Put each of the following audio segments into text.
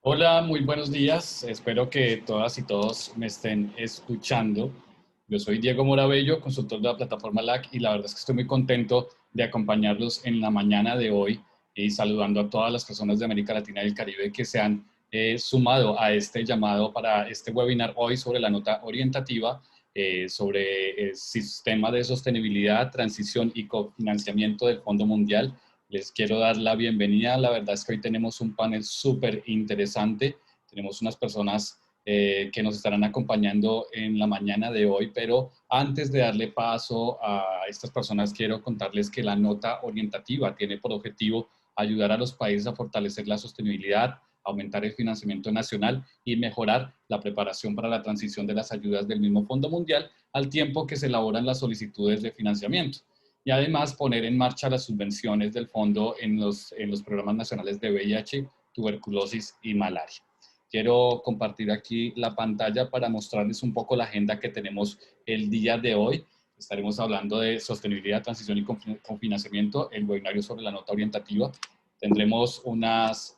Hola, muy buenos días. Espero que todas y todos me estén escuchando. Yo soy Diego Moravello, consultor de la plataforma LAC, y la verdad es que estoy muy contento de acompañarlos en la mañana de hoy y saludando a todas las personas de América Latina y el Caribe que se han sumado a este llamado para este webinar hoy sobre la nota orientativa sobre el sistema de sostenibilidad, transición y cofinanciamiento del Fondo Mundial. Les quiero dar la bienvenida. La verdad es que hoy tenemos un panel súper interesante. Tenemos unas personas que nos estarán acompañando en la mañana de hoy, pero antes de darle paso a estas personas, quiero contarles que la nota orientativa tiene por objetivo ayudar a los países a fortalecer la sostenibilidad, aumentar el financiamiento nacional y mejorar la preparación para la transición de las ayudas del mismo Fondo Mundial al tiempo que se elaboran las solicitudes de financiamiento, y además poner en marcha las subvenciones del fondo en los programas nacionales de VIH, tuberculosis y malaria. Quiero compartir aquí la pantalla para mostrarles un poco la agenda que tenemos el día de hoy. Estaremos hablando de sostenibilidad, transición y cofinanciamiento, el webinario sobre la nota orientativa. Tendremos unas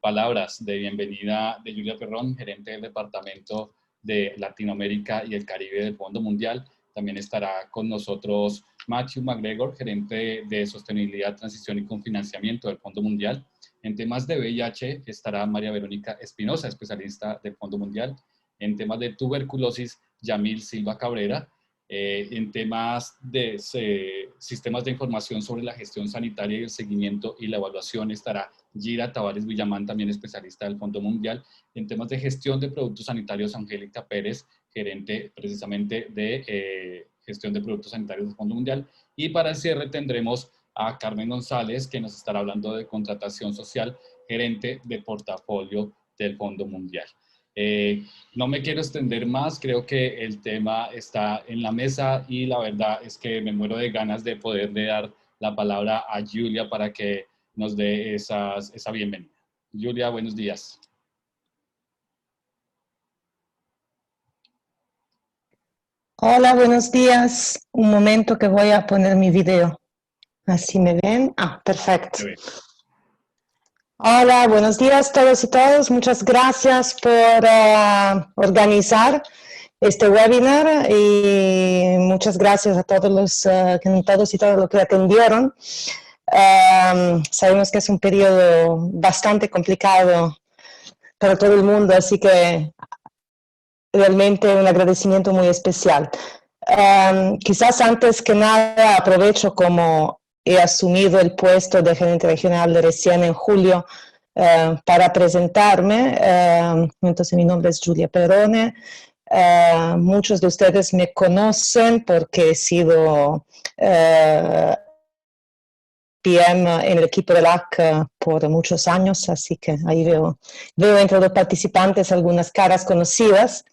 palabras de bienvenida de Julia Perrón, gerente del Departamento de Latinoamérica y el Caribe del Fondo Mundial. También estará con nosotros Matthew McGregor, gerente de Sostenibilidad, Transición y Cofinanciamiento del Fondo Mundial. En temas de VIH estará María Verónica Espinosa, especialista del Fondo Mundial. En temas de tuberculosis, Yamil Silva Cabrera. En temas de sistemas de información sobre la gestión sanitaria y el seguimiento y la evaluación estará Gira Tavares Villamán, también especialista del Fondo Mundial. En temas de gestión de productos sanitarios, Angélica Pérez, gerente precisamente de gestión de productos sanitarios del Fondo Mundial. Y para el cierre tendremos a Carmen González, que nos estará hablando de contratación social, gerente de portafolio del Fondo Mundial. No me quiero extender más, creo que el tema está en la mesa y la verdad es que me muero de ganas de poderle dar la palabra a Julia para que nos dé esa bienvenida. Julia, buenos días. Hola, buenos días. Un momento que voy a poner mi video. ¿Así me ven? Ah, perfecto. Hola, buenos días a todos y todas. Muchas gracias por organizar este webinar y muchas gracias a todos todos y todas los que atendieron. Sabemos que es un periodo bastante complicado para todo el mundo, así que realmente un agradecimiento muy especial. Quizás antes que nada aprovecho, como he asumido el puesto de gerente regional de recién en julio, para presentarme. Entonces mi nombre es Julia Perrone. Muchos de ustedes me conocen porque he sido PM en el equipo de LAC por muchos años, así que ahí veo entre los participantes algunas caras conocidas.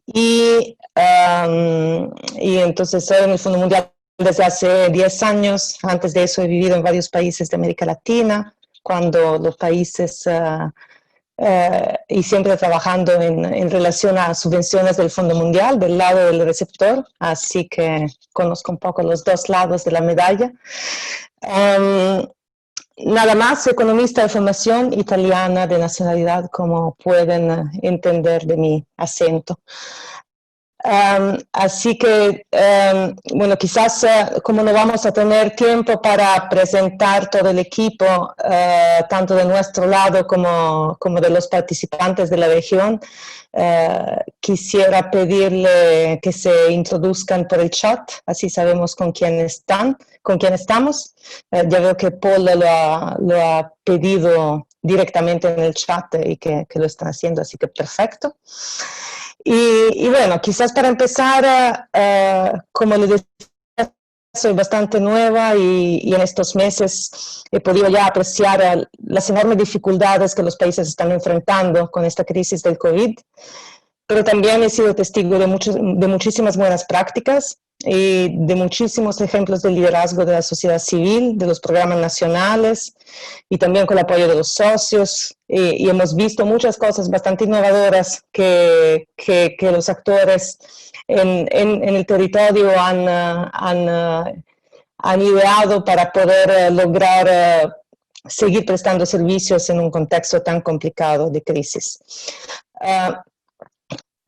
Y entonces estoy en el Fondo Mundial desde hace 10 años. Antes de eso he vivido en varios países de América Latina, cuando los países, y siempre trabajando en relación a subvenciones del Fondo Mundial, del lado del receptor, así que conozco un poco los dos lados de la medalla. Nada más, economista de formación, italiana de nacionalidad, como pueden entender de mi acento. Así que, bueno, quizás como no vamos a tener tiempo para presentar todo el equipo, tanto de nuestro lado como de los participantes de la región, quisiera pedirle que se introduzcan por el chat, así sabemos con quién estamos. Ya veo que Paul lo ha pedido directamente en el chat y que lo están haciendo, así que perfecto. Y bueno, quizás para empezar, como les decía, soy bastante nueva y en estos meses he podido ya apreciar las enormes dificultades que los países están enfrentando con esta crisis del COVID, pero también he sido testigo de muchísimas buenas prácticas y de muchísimos ejemplos de liderazgo de la sociedad civil, de los programas nacionales y también con el apoyo de los socios. Y hemos visto muchas cosas bastante innovadoras que los actores en el territorio han ideado para poder lograr seguir prestando servicios en un contexto tan complicado de crisis.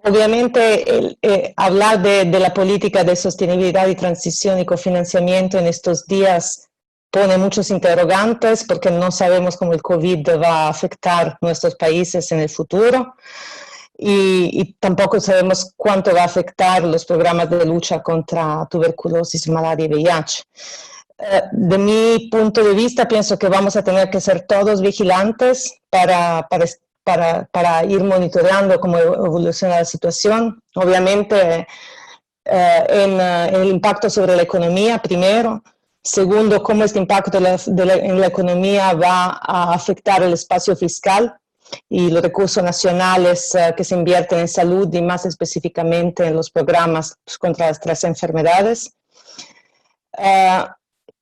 Obviamente, hablar de la política de sostenibilidad y transición y cofinanciamiento en estos días pone muchos interrogantes porque no sabemos cómo el COVID va a afectar nuestros países en el futuro y tampoco sabemos cuánto va a afectar los programas de lucha contra tuberculosis, malaria y VIH. De mi punto de vista, pienso que vamos a tener que ser todos vigilantes para ir monitoreando cómo evoluciona la situación. Obviamente, en el impacto sobre la economía, primero. Segundo, cómo este impacto en la economía va a afectar el espacio fiscal y los recursos nacionales que se invierten en salud y más específicamente en los programas contra las 3 enfermedades.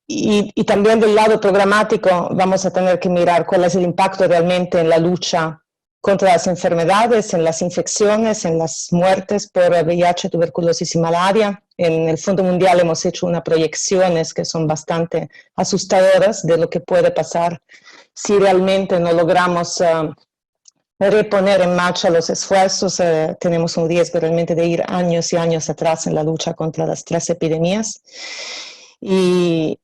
Y también del lado programático vamos a tener que mirar cuál es el impacto realmente en la lucha contra las enfermedades, en las infecciones, en las muertes por VIH, tuberculosis y malaria. En el Fondo Mundial hemos hecho unas proyecciones que son bastante asustadoras de lo que puede pasar si realmente no logramos reponer en marcha los esfuerzos. Tenemos un riesgo realmente de ir años y años atrás en la lucha contra las 3 epidemias. Y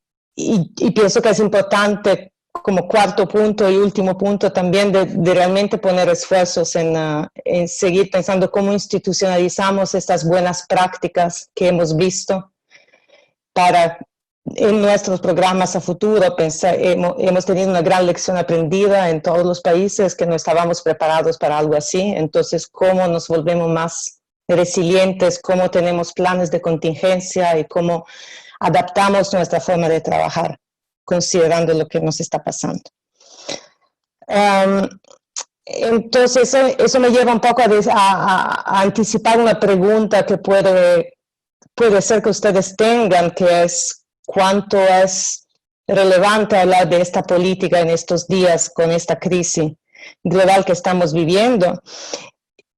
pienso que es importante, como cuarto punto y último punto, también de realmente poner esfuerzos en seguir pensando cómo institucionalizamos estas buenas prácticas que hemos visto para en nuestros programas a futuro. Hemos tenido una gran lección aprendida en todos los países que no estábamos preparados para algo así. Entonces, cómo nos volvemos más resilientes, cómo tenemos planes de contingencia y cómo adaptamos nuestra forma de trabajar, considerando lo que nos está pasando. Entonces, eso me lleva un poco a anticipar una pregunta que puede ser que ustedes tengan, que es cuánto es relevante hablar de esta política en estos días con esta crisis global que estamos viviendo.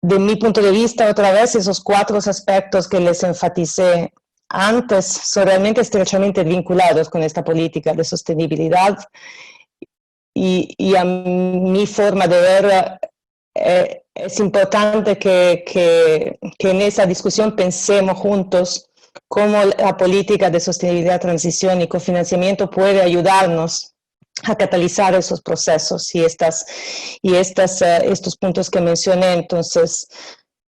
De mi punto de vista, otra vez, esos 4 aspectos que les enfaticé antes son realmente estrechamente vinculados con esta política de sostenibilidad y a mi forma de ver es importante que en esa discusión pensemos juntos cómo la política de sostenibilidad, transición y cofinanciamiento puede ayudarnos a catalizar esos procesos y estos puntos que mencioné. Entonces,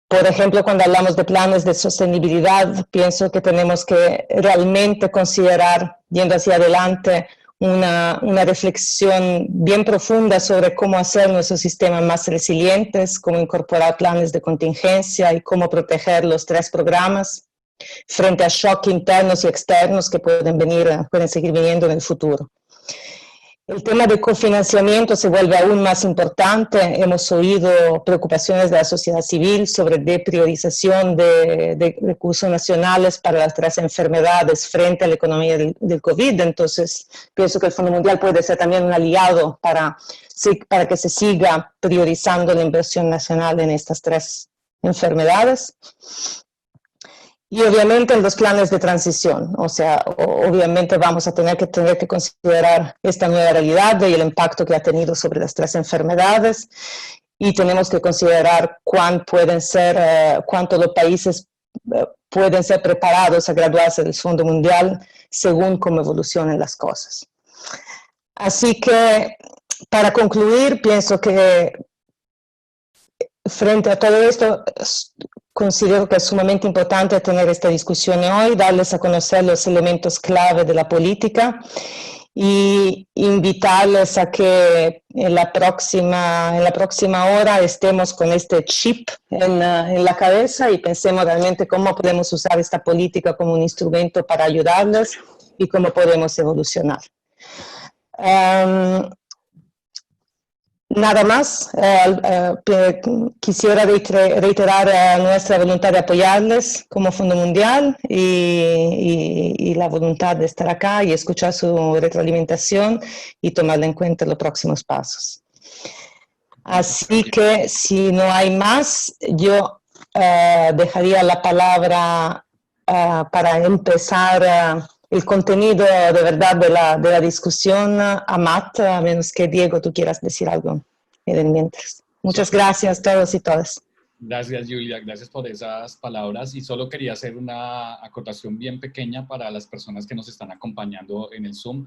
por ejemplo, cuando hablamos de planes de sostenibilidad, pienso que tenemos que realmente considerar, yendo hacia adelante, una reflexión bien profunda sobre cómo hacer nuestros sistemas más resilientes, cómo incorporar planes de contingencia y cómo proteger los 3 programas frente a shocks internos y externos que pueden seguir viniendo en el futuro. El tema de cofinanciamiento se vuelve aún más importante. Hemos oído preocupaciones de la sociedad civil sobre depriorización de recursos nacionales para las 3 enfermedades frente a la economía del COVID. Entonces, pienso que el Fondo Mundial puede ser también un aliado para que se siga priorizando la inversión nacional en estas 3 enfermedades. Y obviamente en los planes de transición, o sea, obviamente vamos a tener que considerar esta nueva realidad y el impacto que ha tenido sobre las 3 enfermedades, y tenemos que considerar cuánto los países pueden ser preparados a graduarse del Fondo Mundial según cómo evolucionen las cosas. Así que, para concluir, pienso que frente a todo esto, considero que es sumamente importante tener esta discusión hoy, darles a conocer los elementos clave de la política y invitarles a que en la próxima hora estemos con este chip en la cabeza y pensemos realmente cómo podemos usar esta política como un instrumento para ayudarles y cómo podemos evolucionar. Nada más, quisiera reiterar nuestra voluntad de apoyarles como Fondo Mundial y la voluntad de estar acá y escuchar su retroalimentación y tomarla en cuenta en los próximos pasos. Así que, si no hay más, yo dejaría la palabra para empezar el contenido de verdad de la discusión a Matt, a menos que Diego tú quieras decir algo mientras. Muchas gracias a todos y todas. Gracias, Julia. Gracias por esas palabras. Y solo quería hacer una acotación bien pequeña para las personas que nos están acompañando en el Zoom.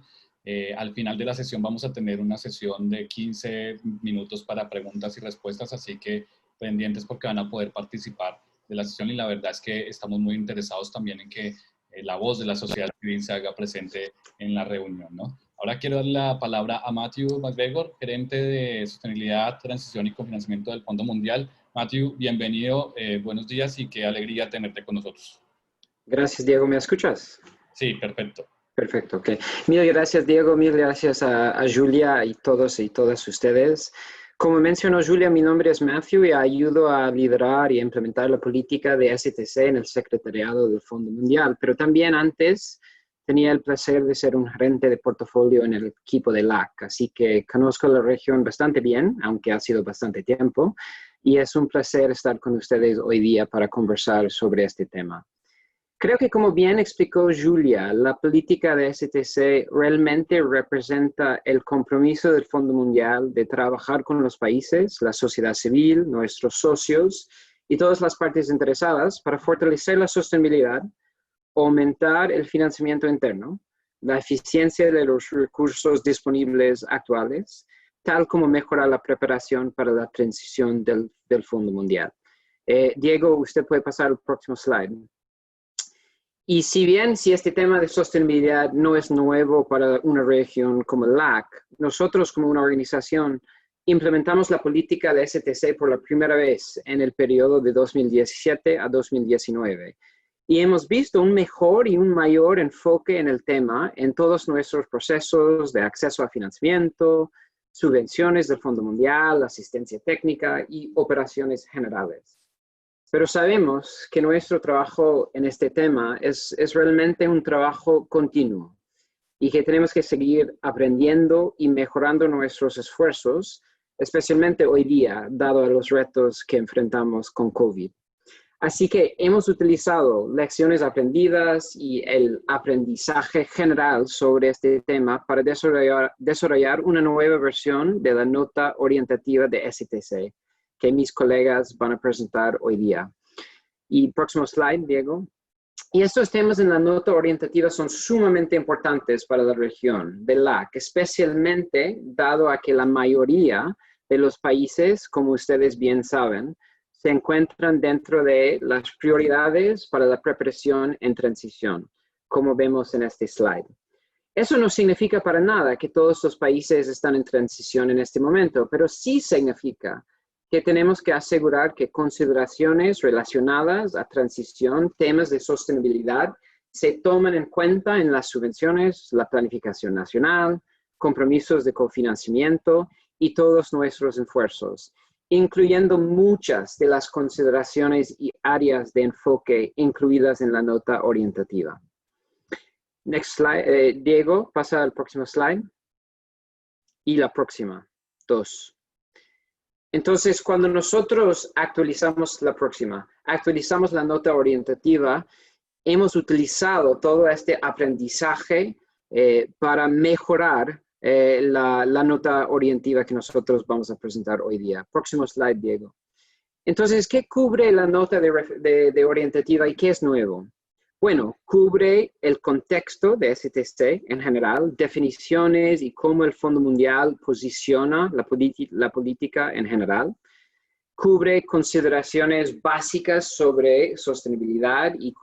Al final de la sesión vamos a tener una sesión de 15 minutos para preguntas y respuestas, así que pendientes porque van a poder participar de la sesión y la verdad es que estamos muy interesados también en que la voz de la sociedad civil se haga presente en la reunión, ¿no? Ahora quiero dar la palabra a Matthew McGregor, gerente de Sostenibilidad, Transición y Cofinanciamiento del Fondo Mundial. Matthew, bienvenido, buenos días y qué alegría tenerte con nosotros. Gracias, Diego. ¿Me escuchas? Sí, perfecto. Perfecto, ok. Mil gracias, Diego. Mil gracias a Julia y todos y todas ustedes. Como mencionó Julia, mi nombre es Matthew y ayudo a liderar y implementar la política de STC en el secretariado del Fondo Mundial, pero también antes tenía el placer de ser un gerente de portafolio en el equipo de LAC, así que conozco la región bastante bien, aunque ha sido bastante tiempo, y es un placer estar con ustedes hoy día para conversar sobre este tema. Creo que como bien explicó Julia, la política de STC realmente representa el compromiso del Fondo Mundial de trabajar con los países, la sociedad civil, nuestros socios y todas las partes interesadas para fortalecer la sostenibilidad, aumentar el financiamiento interno, la eficiencia de los recursos disponibles actuales, tal como mejorar la preparación para la transición del Fondo Mundial. Diego, usted puede pasar al próximo slide. Y si este tema de sostenibilidad no es nuevo para una región como LAC, nosotros como una organización implementamos la política de STC por la primera vez en el periodo de 2017 a 2019. Y hemos visto un mejor y un mayor enfoque en el tema en todos nuestros procesos de acceso a financiamiento, subvenciones del Fondo Mundial, asistencia técnica y operaciones generales. Pero sabemos que nuestro trabajo en este tema es realmente un trabajo continuo y que tenemos que seguir aprendiendo y mejorando nuestros esfuerzos, especialmente hoy día, dado a los retos que enfrentamos con COVID. Así que hemos utilizado lecciones aprendidas y el aprendizaje general sobre este tema para desarrollar una nueva versión de la nota orientativa de STC, que mis colegas van a presentar hoy día. Y próximo slide, Diego. Y estos temas en la nota orientativa son sumamente importantes para la región de LAC, especialmente dado a que la mayoría de los países, como ustedes bien saben, se encuentran dentro de las prioridades para la preparación en transición, como vemos en este slide. Eso no significa para nada que todos los países están en transición en este momento, pero sí significa que tenemos que asegurar que consideraciones relacionadas a transición, temas de sostenibilidad, se toman en cuenta en las subvenciones, la planificación nacional, compromisos de cofinanciamiento y todos nuestros esfuerzos, incluyendo muchas de las consideraciones y áreas de enfoque incluidas en la nota orientativa. Next slide. Diego, pasa al próximo slide. Y la próxima, 2. Entonces, cuando nosotros actualizamos la nota orientativa, hemos utilizado todo este aprendizaje para mejorar la nota orientativa que nosotros vamos a presentar hoy día. Próximo slide, Diego. Entonces, ¿qué cubre la nota de orientativa y qué es nuevo? Bueno, cubre el contexto de STC en general, definiciones y cómo el Fondo Mundial posiciona la política en general. Cubre consideraciones básicas sobre sostenibilidad y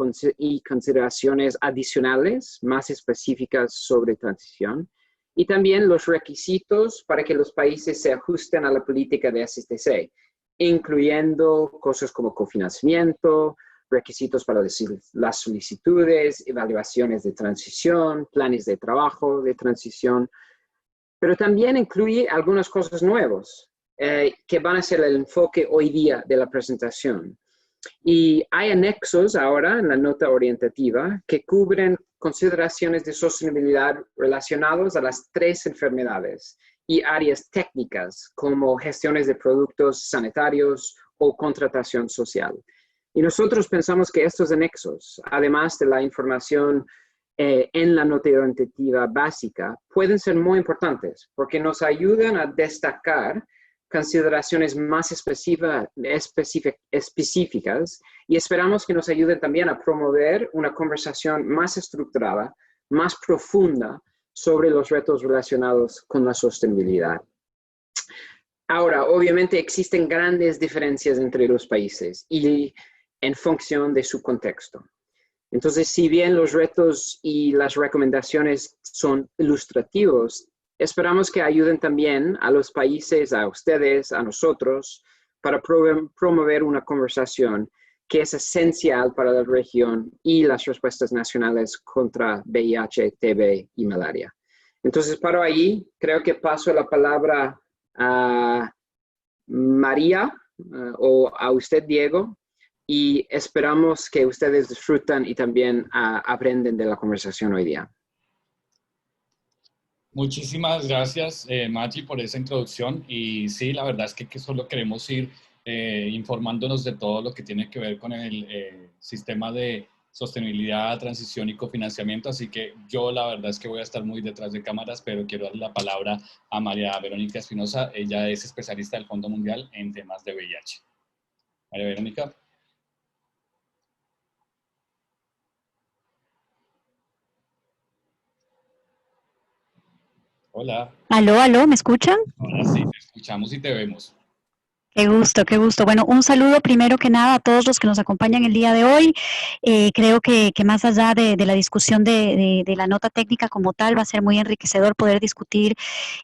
consideraciones adicionales más específicas sobre transición. Y también los requisitos para que los países se ajusten a la política de STC, incluyendo cosas como cofinanciamiento, requisitos para las solicitudes, evaluaciones de transición, planes de trabajo de transición, pero también incluye algunas cosas nuevas que van a ser el enfoque hoy día de la presentación. Y hay anexos ahora en la nota orientativa que cubren consideraciones de sostenibilidad relacionados a las 3 enfermedades y áreas técnicas como gestiones de productos sanitarios o contratación social. Y nosotros pensamos que estos anexos, además de la información en la nota orientativa básica pueden ser muy importantes porque nos ayudan a destacar consideraciones más específicas y esperamos que nos ayuden también a promover una conversación más estructurada, más profunda sobre los retos relacionados con la sostenibilidad. Ahora, obviamente existen grandes diferencias entre los países y en función de su contexto. Entonces, si bien los retos y las recomendaciones son ilustrativos, esperamos que ayuden también a los países, a ustedes, a nosotros, para promover una conversación que es esencial para la región y las respuestas nacionales contra VIH, TB y malaria. Entonces, paro ahí. Creo que paso la palabra a María o a usted, Diego, y esperamos que ustedes disfrutan y también aprenden de la conversación hoy día. Muchísimas gracias, Maggi, por esa introducción. Y sí, la verdad es que solo queremos ir informándonos de todo lo que tiene que ver con el sistema de sostenibilidad, transición y cofinanciamiento. Así que yo la verdad es que voy a estar muy detrás de cámaras, pero quiero darle la palabra a María Verónica Espinosa. Ella es especialista del Fondo Mundial en temas de VIH. María Verónica. Hola. Aló, ¿me escuchan? Ahora sí, te escuchamos y te vemos. Qué gusto, qué gusto. Bueno, un saludo primero que nada a todos los que nos acompañan el día de hoy. Creo que más allá de la discusión de la nota técnica como tal, va a ser muy enriquecedor poder discutir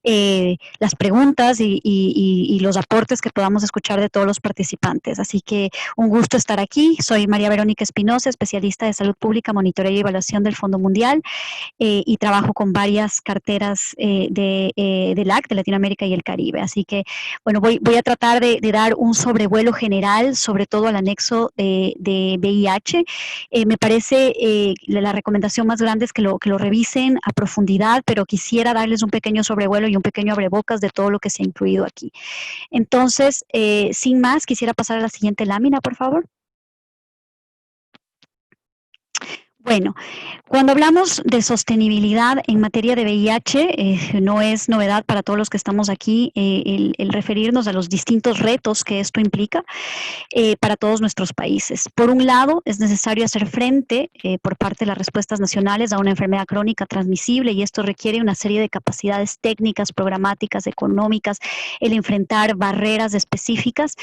las preguntas y los aportes que podamos escuchar de todos los participantes. Así que un gusto estar aquí. Soy María Verónica Espinosa, especialista de salud pública, monitoreo y evaluación del Fondo Mundial, y trabajo con varias carteras de LAC, de Latinoamérica y el Caribe. Así que, bueno, voy a tratar de dar un sobrevuelo general, sobre todo al anexo de VIH. Me parece la recomendación más grande es que lo revisen a profundidad, pero quisiera darles un pequeño sobrevuelo y un pequeño abrebocas de todo lo que se ha incluido aquí. Entonces, sin más, quisiera pasar a la siguiente lámina, por favor. Bueno, cuando hablamos de sostenibilidad en materia de VIH, no es novedad para todos los que estamos aquí el referirnos a los distintos retos que esto implica para todos nuestros países. Por un lado, es necesario hacer frente por parte de las respuestas nacionales a una enfermedad crónica transmisible, y esto requiere una serie de capacidades técnicas, programáticas, económicas, el enfrentar barreras específicas,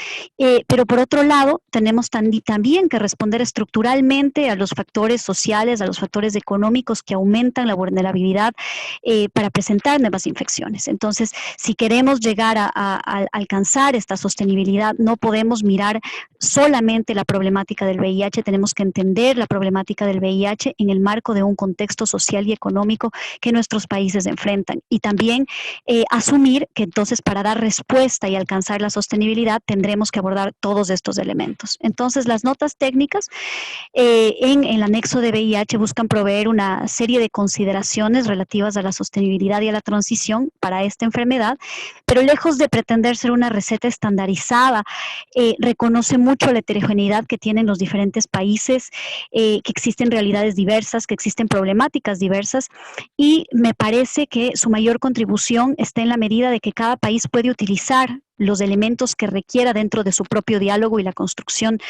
pero por otro lado, tenemos también que responder estructuralmente a los factores sociales, a los factores económicos que aumentan la vulnerabilidad para presentar nuevas infecciones. Entonces, si queremos llegar a alcanzar esta sostenibilidad, no podemos mirar solamente la problemática del VIH, tenemos que entender la problemática del VIH en el marco de un contexto social y económico que nuestros países enfrentan, y también asumir que entonces para dar respuesta y alcanzar la sostenibilidad tendremos que abordar todos estos elementos. Entonces, las notas técnicas en el anexo de VIH buscan proveer una serie de consideraciones relativas a la sostenibilidad y a la transición para esta enfermedad, pero lejos de pretender ser una receta estandarizada, reconoce mucho la heterogeneidad que tienen los diferentes países, que existen realidades diversas, que existen problemáticas diversas, y me parece que su mayor contribución está en la medida de que cada país puede utilizar los elementos que requiera dentro de su propio diálogo y la construcción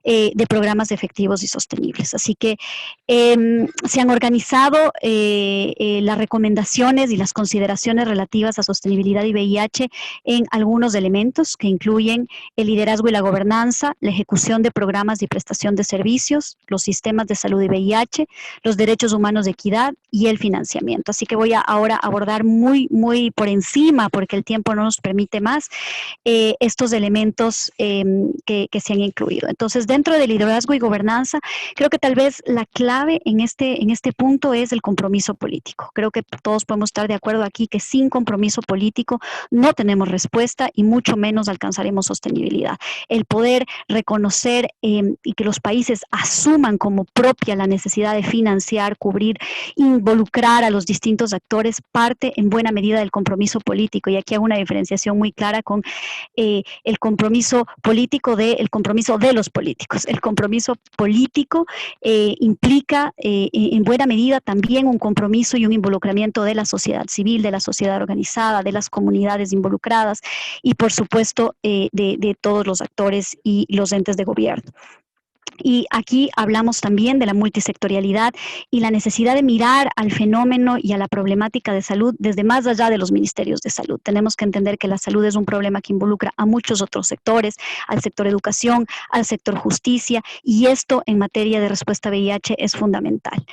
de programas efectivos y sostenibles. Así que se han organizado las recomendaciones y las consideraciones relativas a sostenibilidad y VIH en algunos elementos que incluyen el liderazgo y la gobernanza, la ejecución de programas y prestación de servicios, los sistemas de salud y VIH, los derechos humanos de equidad y el financiamiento. Así que voy a ahora abordar muy por encima, porque el tiempo no nos permite más, estos elementos que se han incluido. Entonces, dentro del liderazgo y gobernanza, creo que tal vez la clave en este punto es el compromiso político. Creo que todos podemos estar de acuerdo aquí que sin compromiso político no tenemos respuesta y mucho menos alcanzaremos sostenibilidad. El poder reconocer y que los países asuman como propia la necesidad de financiar, cubrir, involucrar a los distintos actores parte en buena medida del compromiso político, y aquí hago una diferenciación muy clara con el compromiso político el compromiso de los políticos. El compromiso político implica en buena medida también un compromiso y un involucramiento de la sociedad civil, de la sociedad organizada, de las comunidades involucradas y por supuesto de todos los actores y los entes de gobierno. Y aquí hablamos también de la multisectorialidad y la necesidad de mirar al fenómeno y a la problemática de salud desde más allá de los ministerios de salud. Tenemos que entender que la salud es un problema que involucra a muchos otros sectores, al sector educación, al sector justicia, y esto en materia de respuesta a VIH es fundamental.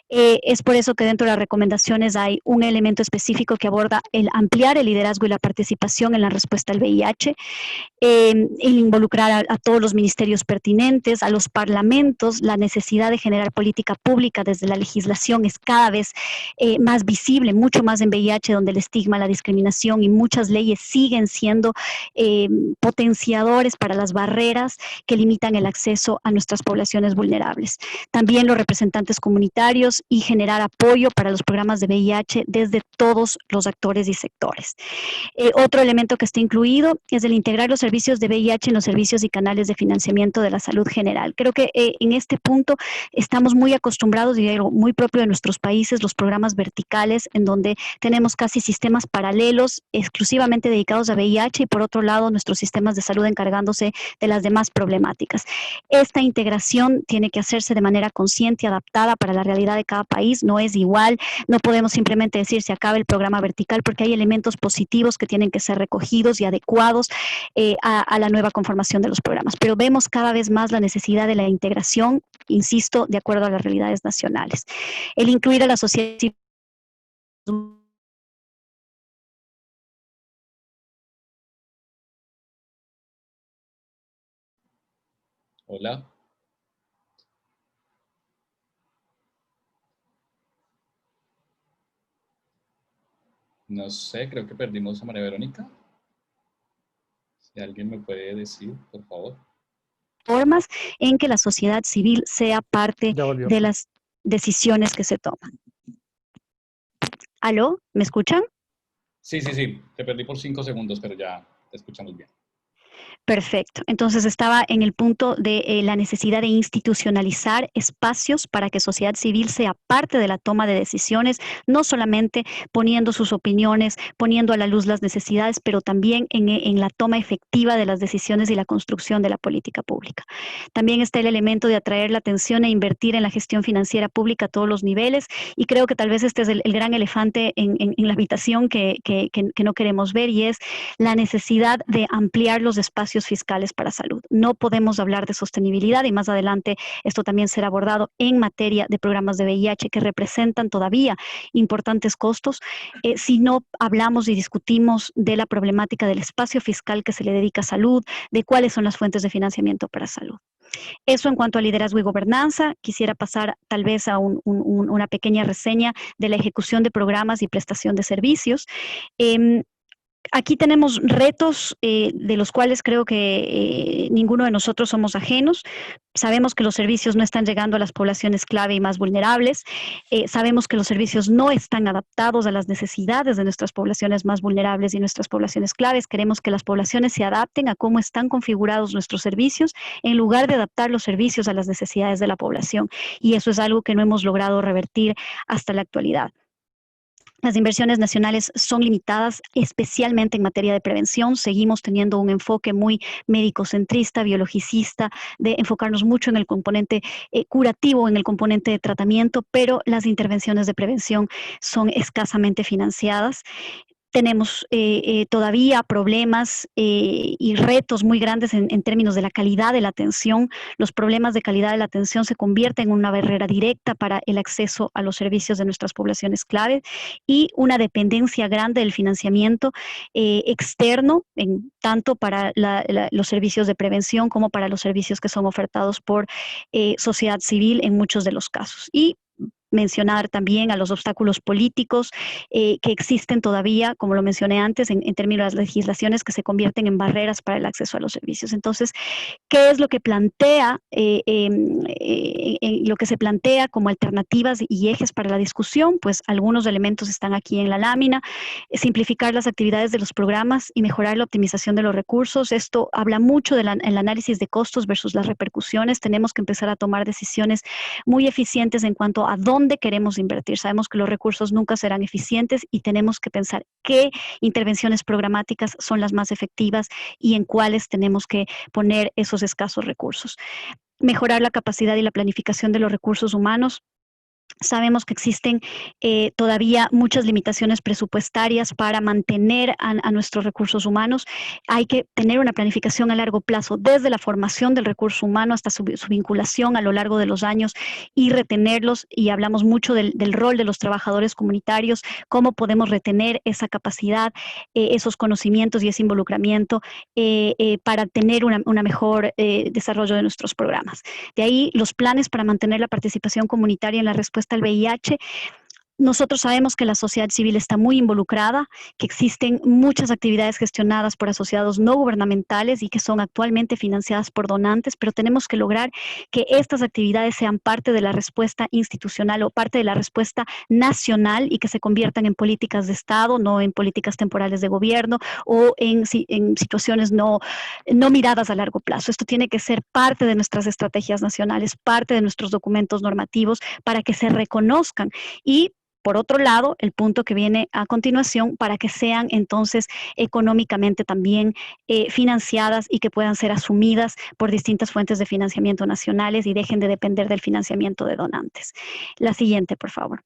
Es por eso que dentro de las recomendaciones hay un elemento específico que aborda el ampliar el liderazgo y la participación en la respuesta al VIH, el involucrar a todos los ministerios pertinentes, a los parlamentos. La necesidad de generar política pública desde la legislación es cada vez más visible, mucho más en VIH, donde el estigma, la discriminación y muchas leyes siguen siendo potenciadores para las barreras que limitan el acceso a nuestras poblaciones vulnerables. También los representantes comunitarios y generar apoyo para los programas de VIH desde todos los actores y sectores. Otro elemento que está incluido es el integrar los servicios de VIH en los servicios y canales de financiamiento de la salud general. Creo que en este punto estamos muy acostumbrados, y algo muy propio de nuestros países, los programas verticales, en donde tenemos casi sistemas paralelos exclusivamente dedicados a VIH y por otro lado nuestros sistemas de salud encargándose de las demás problemáticas. Esta integración tiene que hacerse de manera consciente y adaptada para la realidad de cada país. No es igual, no podemos simplemente decir se acaba el programa vertical, porque hay elementos positivos que tienen que ser recogidos y adecuados a la nueva conformación de los programas. Pero vemos cada vez más la necesidad de la integración, insisto, de acuerdo a las realidades nacionales. El incluir a la sociedad civil. Hola. No sé, creo que perdimos a María Verónica. Si alguien me puede decir, por favor. Formas en que la sociedad civil sea parte de las decisiones que se toman. ¿Aló? ¿Me escuchan? Sí, sí, sí. Te perdí por 5 segundos, pero ya te escuchamos bien. Perfecto. Entonces estaba en el punto de la necesidad de institucionalizar espacios para que sociedad civil sea parte de la toma de decisiones, no solamente poniendo sus opiniones, poniendo a la luz las necesidades, pero también en la toma efectiva de las decisiones y la construcción de la política pública. También está el elemento de atraer la atención e invertir en la gestión financiera pública a todos los niveles, y creo que tal vez este es el gran elefante en la habitación que no queremos ver, y es la necesidad de ampliar los espacios fiscales para salud. No podemos hablar de sostenibilidad, y más adelante esto también será abordado en materia de programas de VIH que representan todavía importantes costos, si no hablamos y discutimos de la problemática del espacio fiscal que se le dedica a salud, de cuáles son las fuentes de financiamiento para salud. Eso en cuanto a liderazgo y gobernanza. Quisiera pasar tal vez a una pequeña reseña de la ejecución de programas y prestación de servicios. Aquí tenemos retos de los cuales creo que ninguno de nosotros somos ajenos. Sabemos que los servicios no están llegando a las poblaciones clave y más vulnerables. Sabemos que los servicios no están adaptados a las necesidades de nuestras poblaciones más vulnerables y nuestras poblaciones claves. Queremos que las poblaciones se adapten a cómo están configurados nuestros servicios en lugar de adaptar los servicios a las necesidades de la población. Y eso es algo que no hemos logrado revertir hasta la actualidad. Las inversiones nacionales son limitadas, especialmente en materia de prevención. Seguimos teniendo un enfoque muy médico-centrista, biologicista, de enfocarnos mucho en el componente curativo, en el componente de tratamiento, pero las intervenciones de prevención son escasamente financiadas. Tenemos todavía problemas y retos muy grandes en términos de la calidad de la atención. Los problemas de calidad de la atención se convierten en una barrera directa para el acceso a los servicios de nuestras poblaciones clave, y una dependencia grande del financiamiento externo, tanto para los servicios de prevención como para los servicios que son ofertados por sociedad civil en muchos de los casos. Y mencionar también a los obstáculos políticos que existen todavía, como lo mencioné antes, en términos de las legislaciones que se convierten en barreras para el acceso a los servicios. Entonces, ¿qué es lo que plantea, lo que se plantea como alternativas y ejes para la discusión? Pues algunos elementos están aquí en la lámina. Simplificar las actividades de los programas y mejorar la optimización de los recursos. Esto habla mucho del análisis de costos versus las repercusiones. Tenemos que empezar a tomar decisiones muy eficientes en cuanto a dónde queremos invertir. Sabemos que los recursos nunca serán eficientes y tenemos que pensar qué intervenciones programáticas son las más efectivas y en cuáles tenemos que poner esos escasos recursos. Mejorar la capacidad y la planificación de los recursos humanos. Sabemos que existen todavía muchas limitaciones presupuestarias para mantener a nuestros recursos humanos. Hay que tener una planificación a largo plazo, desde la formación del recurso humano hasta su vinculación a lo largo de los años y retenerlos. Y hablamos mucho del rol de los trabajadores comunitarios, cómo podemos retener esa capacidad, esos conocimientos y ese involucramiento para tener una mejor desarrollo de nuestros programas. De ahí los planes para mantener la participación comunitaria en la respuesta al VIH. Nosotros sabemos que la sociedad civil está muy involucrada, que existen muchas actividades gestionadas por asociados no gubernamentales y que son actualmente financiadas por donantes, pero tenemos que lograr que estas actividades sean parte de la respuesta institucional o parte de la respuesta nacional y que se conviertan en políticas de Estado, no en políticas temporales de gobierno o en situaciones no miradas a largo plazo. Esto tiene que ser parte de nuestras estrategias nacionales, parte de nuestros documentos normativos para que se reconozcan y por otro lado, el punto que viene a continuación, para que sean entonces económicamente también financiadas y que puedan ser asumidas por distintas fuentes de financiamiento nacionales y dejen de depender del financiamiento de donantes. La siguiente, por favor.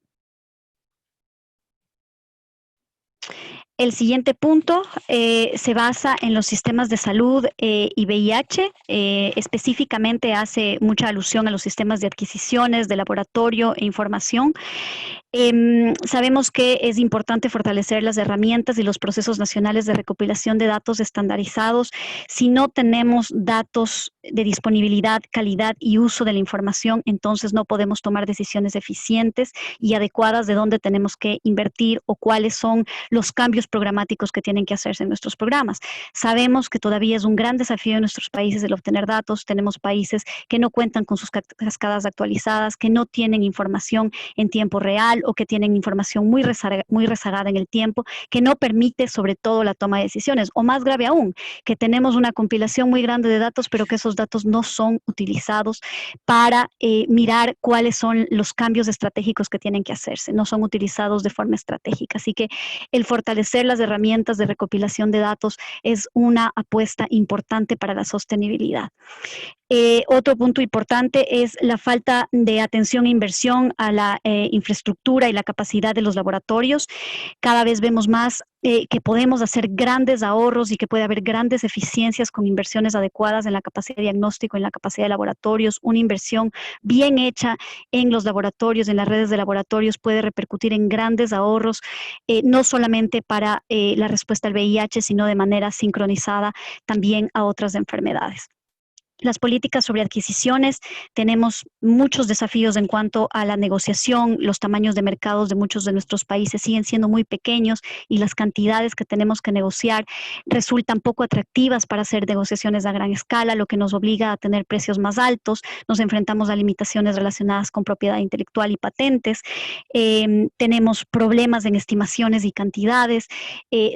El siguiente punto se basa en los sistemas de salud y VIH. Específicamente hace mucha alusión a los sistemas de adquisiciones, de laboratorio e información. Sabemos que es importante fortalecer las herramientas y los procesos nacionales de recopilación de datos estandarizados. Si no tenemos datos de disponibilidad, calidad y uso de la información, entonces no podemos tomar decisiones eficientes y adecuadas de dónde tenemos que invertir o cuáles son los cambios programáticos que tienen que hacerse en nuestros programas. Sabemos que todavía es un gran desafío en nuestros países el obtener datos. Tenemos países que no cuentan con sus cascadas actualizadas, que no tienen información en tiempo real o que tienen información muy rezagada en el tiempo, que no permite sobre todo la toma de decisiones, o más grave aún, que tenemos una compilación muy grande de datos, pero que esos datos no son utilizados para mirar cuáles son los cambios estratégicos que tienen que hacerse, no son utilizados de forma estratégica. Así que el fortalecer las herramientas de recopilación de datos es una apuesta importante para la sostenibilidad. Otro punto importante es la falta de atención e inversión a la infraestructura y la capacidad de los laboratorios. Cada vez vemos más que podemos hacer grandes ahorros y que puede haber grandes eficiencias con inversiones adecuadas en la capacidad de diagnóstico, en la capacidad de laboratorios. Una inversión bien hecha en los laboratorios, en las redes de laboratorios, puede repercutir en grandes ahorros, no solamente para la respuesta al VIH, sino de manera sincronizada también a otras enfermedades. Las políticas sobre adquisiciones, tenemos muchos desafíos en cuanto a la negociación. Los tamaños de mercados de muchos de nuestros países siguen siendo muy pequeños y las cantidades que tenemos que negociar resultan poco atractivas para hacer negociaciones a gran escala, lo que nos obliga a tener precios más altos. Nos enfrentamos a limitaciones relacionadas con propiedad intelectual y patentes. Tenemos problemas en estimaciones y cantidades.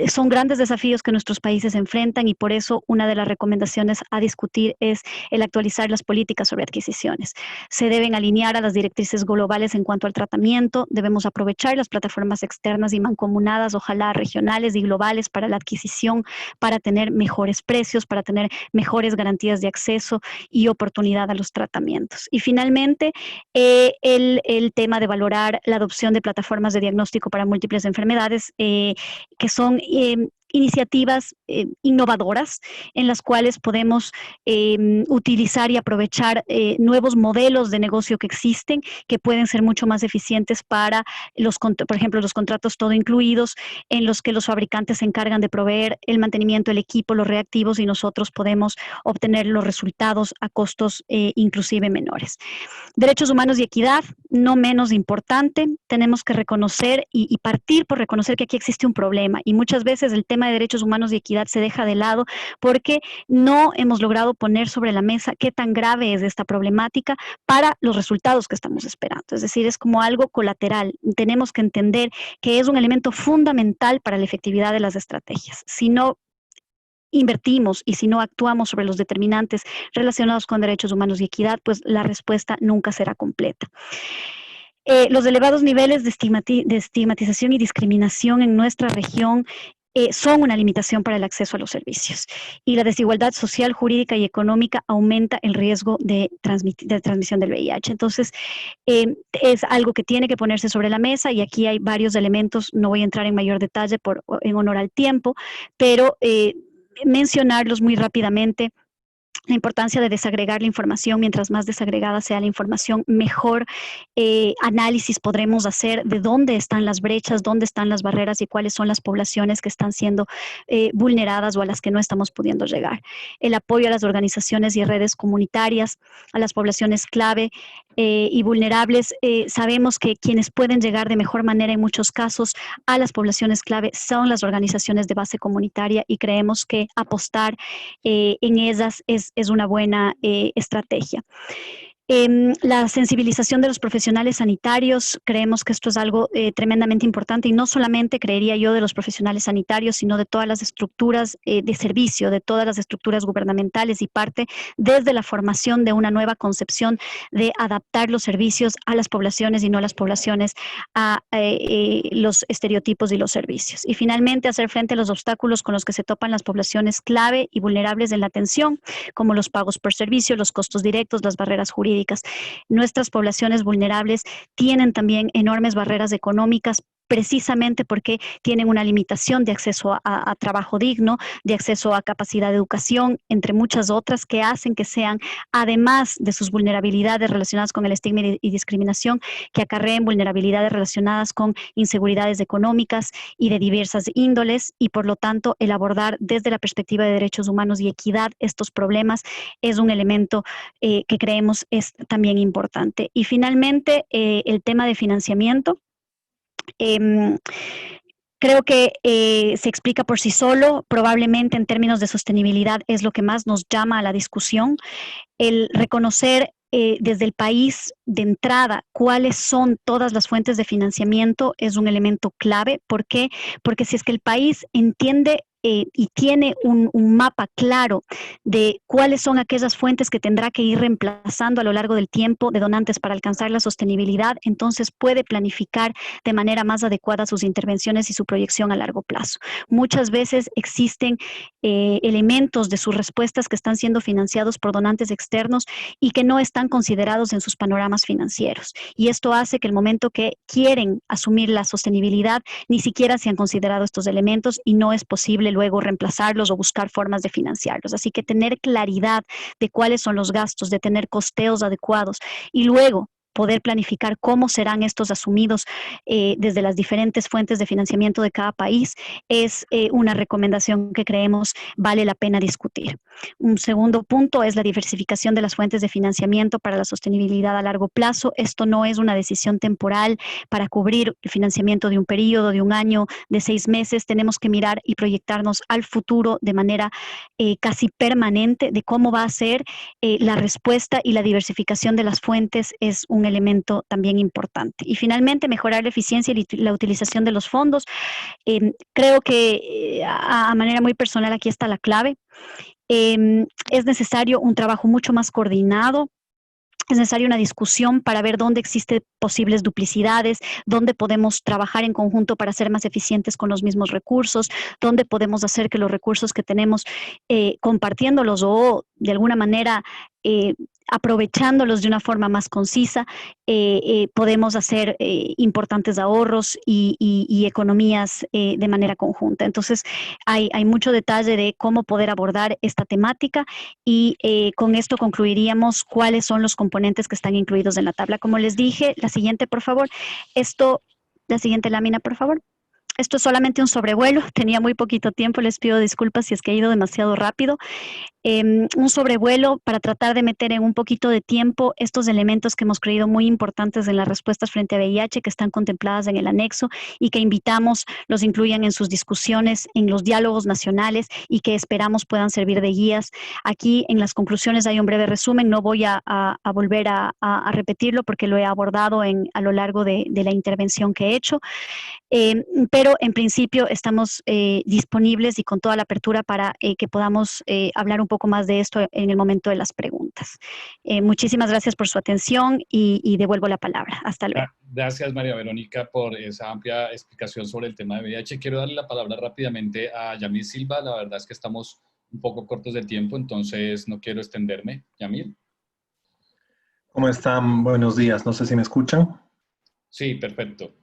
Son grandes desafíos que nuestros países enfrentan y por eso una de las recomendaciones a discutir es el actualizar las políticas sobre adquisiciones. Se deben alinear a las directrices globales en cuanto al tratamiento. Debemos aprovechar las plataformas externas y mancomunadas, ojalá regionales y globales, para la adquisición, para tener mejores precios, para tener mejores garantías de acceso y oportunidad a los tratamientos. Y finalmente, el tema de valorar la adopción de plataformas de diagnóstico para múltiples enfermedades que son iniciativas innovadoras en las cuales podemos utilizar y aprovechar nuevos modelos de negocio que existen, que pueden ser mucho más eficientes para por ejemplo, los contratos todo incluidos, en los que los fabricantes se encargan de proveer el mantenimiento del equipo, los reactivos, y nosotros podemos obtener los resultados a costos inclusive menores. Derechos humanos y equidad, no menos importante, tenemos que reconocer y partir por reconocer que aquí existe un problema, y muchas veces el tema de derechos humanos y equidad se deja de lado porque no hemos logrado poner sobre la mesa qué tan grave es esta problemática para los resultados que estamos esperando. Es decir, es como algo colateral. Tenemos que entender que es un elemento fundamental para la efectividad de las estrategias. Si no invertimos y si no actuamos sobre los determinantes relacionados con derechos humanos y equidad, pues la respuesta nunca será completa. Los elevados niveles de estigmatización y discriminación en nuestra región son una limitación para el acceso a los servicios, y la desigualdad social, jurídica y económica aumenta el riesgo de transmisión del VIH. Entonces, es algo que tiene que ponerse sobre la mesa, y aquí hay varios elementos, no voy a entrar en mayor detalle en honor al tiempo, pero mencionarlos muy rápidamente. La importancia de desagregar la información. Mientras más desagregada sea la información, mejor análisis podremos hacer de dónde están las brechas, dónde están las barreras y cuáles son las poblaciones que están siendo vulneradas o a las que no estamos pudiendo llegar. El apoyo a las organizaciones y redes comunitarias, a las poblaciones clave y vulnerables. Sabemos que quienes pueden llegar de mejor manera en muchos casos a las poblaciones clave son las organizaciones de base comunitaria, y creemos que apostar en ellas es una buena estrategia. La sensibilización de los profesionales sanitarios, creemos que esto es algo tremendamente importante, y no solamente, creería yo, de los profesionales sanitarios, sino de todas las estructuras de servicio, de todas las estructuras gubernamentales, y parte desde la formación de una nueva concepción de adaptar los servicios a las poblaciones y no las poblaciones a los estereotipos y los servicios. Y finalmente, hacer frente a los obstáculos con los que se topan las poblaciones clave y vulnerables en la atención, como los pagos por servicio, los costos directos, las barreras jurídicas. Nuestras poblaciones vulnerables tienen también enormes barreras económicas, precisamente porque tienen una limitación de acceso a trabajo digno, de acceso a capacidad de educación, entre muchas otras, que hacen que sean, además de sus vulnerabilidades relacionadas con el estigma y discriminación, que acarreen vulnerabilidades relacionadas con inseguridades económicas y de diversas índoles, y por lo tanto el abordar desde la perspectiva de derechos humanos y equidad estos problemas es un elemento que creemos es también importante. Y finalmente, el tema de financiamiento. Creo que se explica por sí solo. Probablemente en términos de sostenibilidad es lo que más nos llama a la discusión. El reconocer desde el país de entrada cuáles son todas las fuentes de financiamiento es un elemento clave. ¿Por qué? Porque si es que el país entiende y tiene un mapa claro de cuáles son aquellas fuentes que tendrá que ir reemplazando a lo largo del tiempo de donantes para alcanzar la sostenibilidad, entonces puede planificar de manera más adecuada sus intervenciones y su proyección a largo plazo. Muchas veces existen elementos de sus respuestas que están siendo financiados por donantes externos y que no están considerados en sus panoramas financieros. Y esto hace que el momento que quieren asumir la sostenibilidad, ni siquiera se han considerado estos elementos, y no es posible luego reemplazarlos o buscar formas de financiarlos. Así que tener claridad de cuáles son los gastos, de tener costeos adecuados, y luego poder planificar cómo serán estos asumidos desde las diferentes fuentes de financiamiento de cada país, es una recomendación que creemos vale la pena discutir. Un segundo punto es la diversificación de las fuentes de financiamiento para la sostenibilidad a largo plazo. Esto no es una decisión temporal para cubrir el financiamiento de un periodo, de un año, de 6 meses. Tenemos que mirar y proyectarnos al futuro de manera casi permanente de cómo va a ser la respuesta, y la diversificación de las fuentes es un elemento también importante. Y finalmente, mejorar la eficiencia y la utilización de los fondos. Creo que a manera muy personal aquí está la clave. Es necesario un trabajo mucho más coordinado. Es necesaria una discusión para ver dónde existen posibles duplicidades, dónde podemos trabajar en conjunto para ser más eficientes con los mismos recursos, dónde podemos hacer que los recursos que tenemos compartiéndolos o de alguna manera aprovechándolos de una forma más concisa, podemos hacer importantes ahorros y economías de manera conjunta. Entonces, hay mucho detalle de cómo poder abordar esta temática y con esto concluiríamos cuáles son los componentes que están incluidos en la tabla. Como les dije, la siguiente, por favor. La siguiente lámina, por favor. Esto es solamente un sobrevuelo, tenía muy poquito tiempo, les pido disculpas si es que he ido demasiado rápido. Un sobrevuelo para tratar de meter en un poquito de tiempo estos elementos que hemos creído muy importantes en las respuestas frente a VIH, que están contempladas en el anexo y que invitamos los incluyan en sus discusiones, en los diálogos nacionales y que esperamos puedan servir de guías. Aquí en las conclusiones hay un breve resumen, no voy a volver a repetirlo porque lo he abordado a lo largo de la intervención que he hecho. Pero en principio estamos disponibles y con toda la apertura para que podamos hablar un poco más de esto en el momento de las preguntas. Muchísimas gracias por su atención y devuelvo la palabra. Hasta luego. Gracias, María Verónica, por esa amplia explicación sobre el tema de VIH. Quiero darle la palabra rápidamente a Yamil Silva. La verdad es que estamos un poco cortos de tiempo, entonces no quiero extenderme. Yamil. ¿Cómo están? Buenos días. No sé si me escuchan. Sí, perfecto.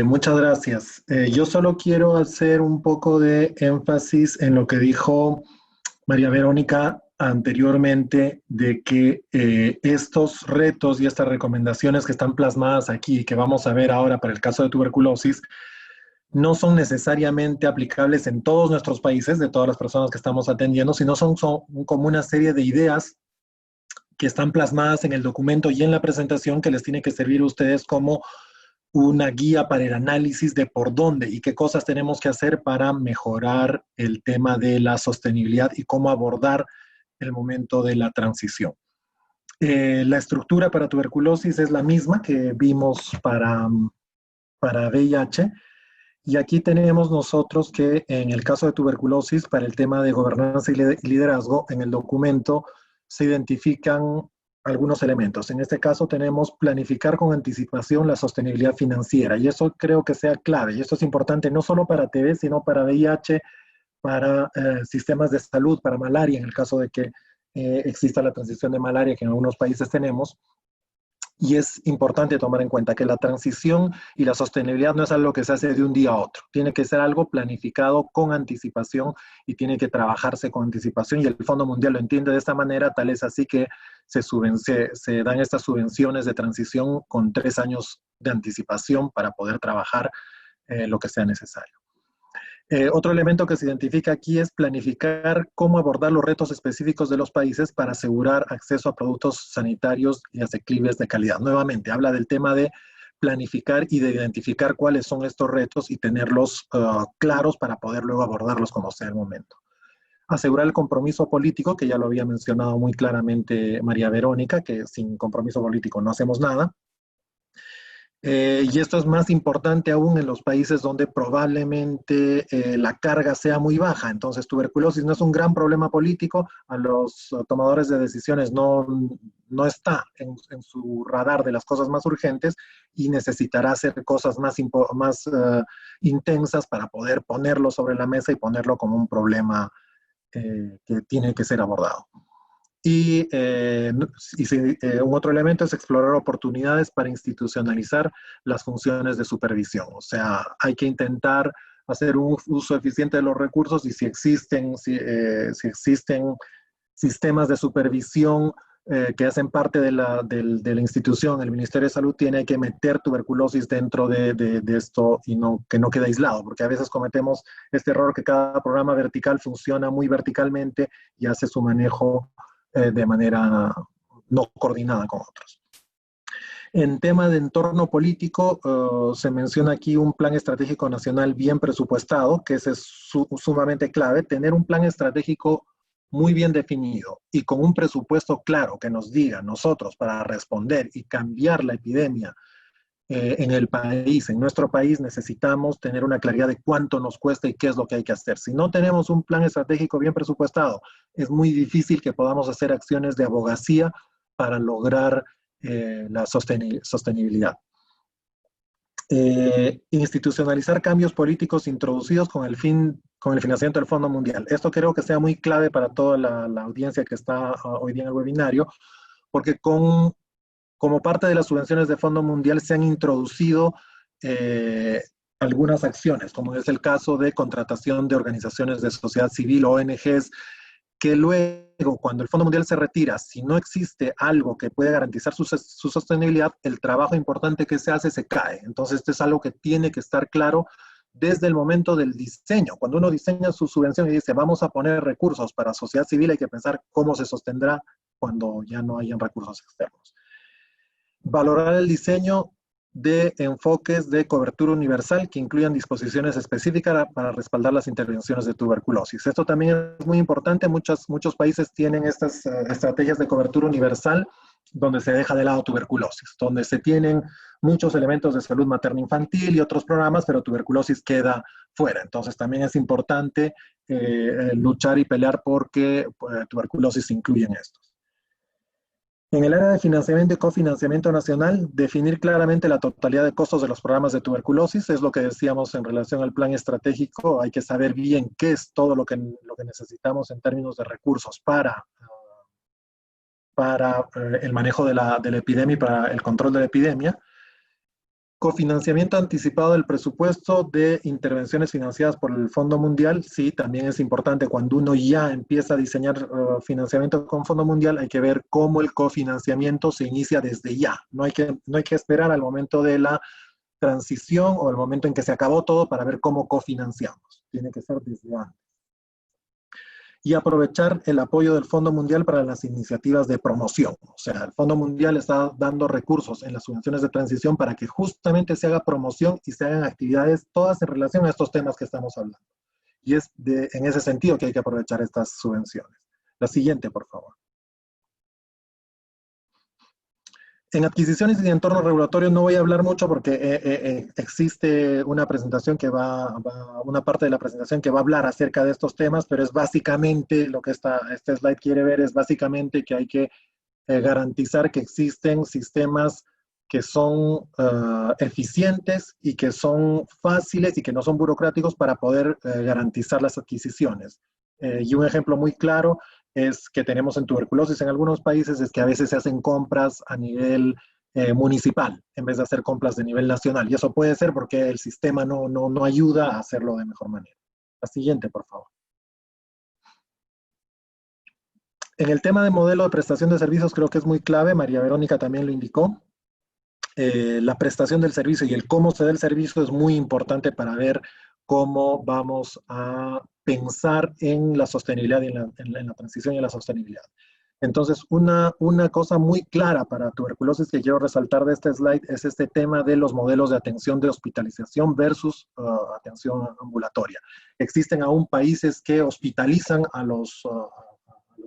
Muchas gracias. Yo solo quiero hacer un poco de énfasis en lo que dijo María Verónica anteriormente, de que estos retos y estas recomendaciones que están plasmadas aquí, que vamos a ver ahora para el caso de tuberculosis, no son necesariamente aplicables en todos nuestros países, de todas las personas que estamos atendiendo, sino son como una serie de ideas que están plasmadas en el documento y en la presentación que les tiene que servir a ustedes como una guía para el análisis de por dónde y qué cosas tenemos que hacer para mejorar el tema de la sostenibilidad y cómo abordar el momento de la transición. La estructura para tuberculosis es la misma que vimos para VIH, y aquí tenemos nosotros que en el caso de tuberculosis, para el tema de gobernanza y liderazgo, en el documento se identifican algunos elementos. En este caso tenemos planificar con anticipación la sostenibilidad financiera, y eso creo que sea clave, y esto es importante no solo para TB, sino para VIH, para sistemas de salud, para malaria, en el caso de que exista la transición de malaria que en algunos países tenemos. Y es importante tomar en cuenta que la transición y la sostenibilidad no es algo que se hace de un día a otro. Tiene que ser algo planificado con anticipación y tiene que trabajarse con anticipación. Y el Fondo Mundial lo entiende de esta manera, tal es así que se dan estas subvenciones de transición con 3 años de anticipación para poder trabajar lo que sea necesario. Otro elemento que se identifica aquí es planificar cómo abordar los retos específicos de los países para asegurar acceso a productos sanitarios y asequibles de calidad. Nuevamente, habla del tema de planificar y de identificar cuáles son estos retos y tenerlos claros para poder luego abordarlos como sea el momento. Asegurar el compromiso político, que ya lo había mencionado muy claramente María Verónica, que sin compromiso político no hacemos nada. Y esto es más importante aún en los países donde probablemente la carga sea muy baja. Entonces, tuberculosis no es un gran problema político, a los tomadores de decisiones no está en su radar de las cosas más urgentes y necesitará hacer cosas más intensas para poder ponerlo sobre la mesa y ponerlo como un problema que tiene que ser abordado. Y un otro elemento es explorar oportunidades para institucionalizar las funciones de supervisión. O sea, hay que intentar hacer un uso eficiente de los recursos y si existen sistemas de supervisión que hacen parte de la institución, el Ministerio de Salud tiene que meter tuberculosis dentro de esto y que no quede aislado, porque a veces cometemos este error que cada programa vertical funciona muy verticalmente y hace su manejo de manera no coordinada con otros. En tema de entorno político, se menciona aquí un plan estratégico nacional bien presupuestado, que ese es sumamente clave, tener un plan estratégico muy bien definido y con un presupuesto claro que nos diga nosotros para responder y cambiar la epidemia en el país, en nuestro país, necesitamos tener una claridad de cuánto nos cuesta y qué es lo que hay que hacer. Si no tenemos un plan estratégico bien presupuestado, es muy difícil que podamos hacer acciones de abogacía para lograr la sostenibilidad. institucionalizar cambios políticos introducidos con el financiamiento del Fondo Mundial. Esto creo que sea muy clave para toda la audiencia que está hoy día en el webinario, porque como parte de las subvenciones de Fondo Mundial se han introducido algunas acciones, como es el caso de contratación de organizaciones de sociedad civil, ONGs, que luego, cuando el Fondo Mundial se retira, si no existe algo que pueda garantizar su sostenibilidad, el trabajo importante que se hace se cae. Entonces, esto es algo que tiene que estar claro desde el momento del diseño. Cuando uno diseña su subvención y dice, vamos a poner recursos para sociedad civil, hay que pensar cómo se sostendrá cuando ya no hayan recursos externos. Valorar el diseño de enfoques de cobertura universal que incluyan disposiciones específicas para respaldar las intervenciones de tuberculosis. Esto también es muy importante. Muchos países tienen estas estrategias de cobertura universal donde se deja de lado tuberculosis, donde se tienen muchos elementos de salud materno-infantil y otros programas, pero tuberculosis queda fuera. Entonces también es importante luchar y pelear porque tuberculosis se incluye en estos. En el área de financiamiento y cofinanciamiento nacional, definir claramente la totalidad de costos de los programas de tuberculosis, es lo que decíamos en relación al plan estratégico. Hay que saber bien qué es todo lo que necesitamos en términos de recursos para el manejo de la epidemia y para el control de la epidemia. Cofinanciamiento anticipado del presupuesto de intervenciones financiadas por el Fondo Mundial. Sí, también es importante cuando uno ya empieza a diseñar financiamiento con Fondo Mundial, hay que ver cómo el cofinanciamiento se inicia desde ya. No hay que esperar al momento de la transición o al momento en que se acabó todo para ver cómo cofinanciamos. Tiene que ser desde antes. Y aprovechar el apoyo del Fondo Mundial para las iniciativas de promoción. O sea, el Fondo Mundial está dando recursos en las subvenciones de transición para que justamente se haga promoción y se hagan actividades todas en relación a estos temas que estamos hablando. Y es en ese sentido que hay que aprovechar estas subvenciones. La siguiente, por favor. En adquisiciones y entorno regulatorio no voy a hablar mucho porque existe una presentación una parte de la presentación que va a hablar acerca de estos temas, pero es básicamente lo que este slide quiere ver, es básicamente que hay que garantizar que existen sistemas que son eficientes y que son fáciles y que no son burocráticos para poder garantizar las adquisiciones. Y un ejemplo muy claro es que tenemos en tuberculosis en algunos países, es que a veces se hacen compras a nivel municipal en vez de hacer compras de nivel nacional. Y eso puede ser porque el sistema no ayuda a hacerlo de mejor manera. La siguiente, por favor. En el tema de modelo de prestación de servicios creo que es muy clave, María Verónica también lo indicó. La prestación del servicio y el cómo se da el servicio es muy importante para ver cómo vamos a pensar en la sostenibilidad y en la transición y en la sostenibilidad. Entonces, una cosa muy clara para tuberculosis que quiero resaltar de este slide es este tema de los modelos de atención de hospitalización versus atención ambulatoria. Existen aún países que hospitalizan a los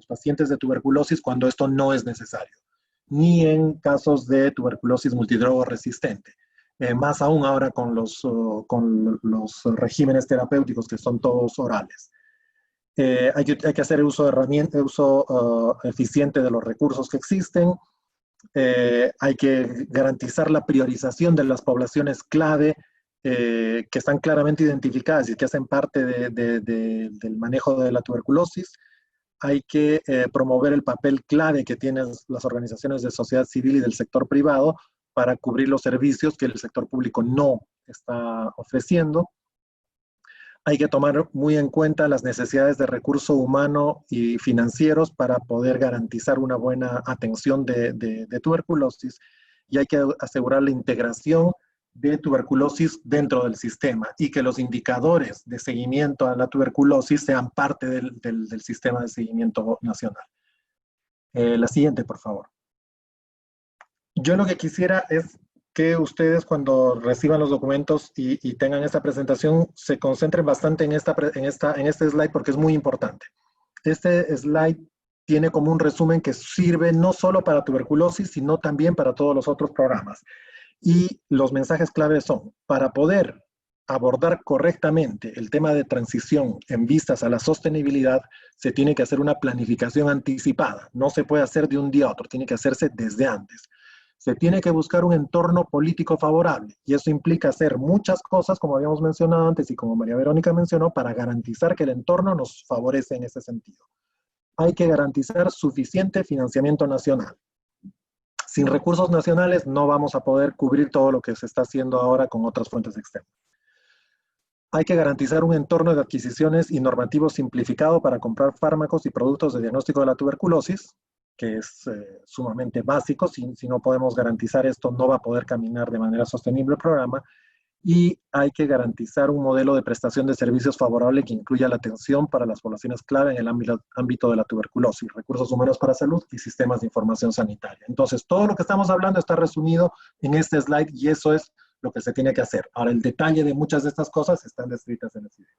pacientes de tuberculosis cuando esto no es necesario, ni en casos de tuberculosis multidrogo resistente. Más aún ahora con los regímenes terapéuticos que son todos orales. Hay que hacer uso eficiente de los recursos que existen. Hay que garantizar la priorización de las poblaciones clave que están claramente identificadas y que hacen parte del manejo de la tuberculosis. Hay que promover el papel clave que tienen las organizaciones de sociedad civil y del sector privado para cubrir los servicios que el sector público no está ofreciendo. Hay que tomar muy en cuenta las necesidades de recurso humano y financieros para poder garantizar una buena atención de tuberculosis, y hay que asegurar la integración de tuberculosis dentro del sistema y que los indicadores de seguimiento a la tuberculosis sean parte del sistema de seguimiento nacional. La siguiente, por favor. Yo lo que quisiera es que ustedes cuando reciban los documentos y tengan esta presentación se concentren bastante en este slide porque es muy importante. Este slide tiene como un resumen que sirve no solo para tuberculosis, sino también para todos los otros programas. Y los mensajes claves son, para poder abordar correctamente el tema de transición en vistas a la sostenibilidad, se tiene que hacer una planificación anticipada. No se puede hacer de un día a otro, tiene que hacerse desde antes. se tiene que buscar un entorno político favorable, y eso implica hacer muchas cosas, como habíamos mencionado antes y como María Verónica mencionó, para garantizar que el entorno nos favorece en ese sentido. Hay que garantizar suficiente financiamiento nacional. Sin recursos nacionales no vamos a poder cubrir todo lo que se está haciendo ahora con otras fuentes externas. Hay que garantizar un entorno de adquisiciones y normativo simplificado para comprar fármacos y productos de diagnóstico de la tuberculosis, que es sumamente básico. Si no podemos garantizar esto, no va a poder caminar de manera sostenible el programa. Y hay que garantizar un modelo de prestación de servicios favorable que incluya la atención para las poblaciones clave en el ámbito de la tuberculosis, recursos humanos para salud y sistemas de información sanitaria. Entonces, todo lo que estamos hablando está resumido en este slide y eso es lo que se tiene que hacer. Ahora, el detalle de muchas de estas cosas están descritas en las ideas.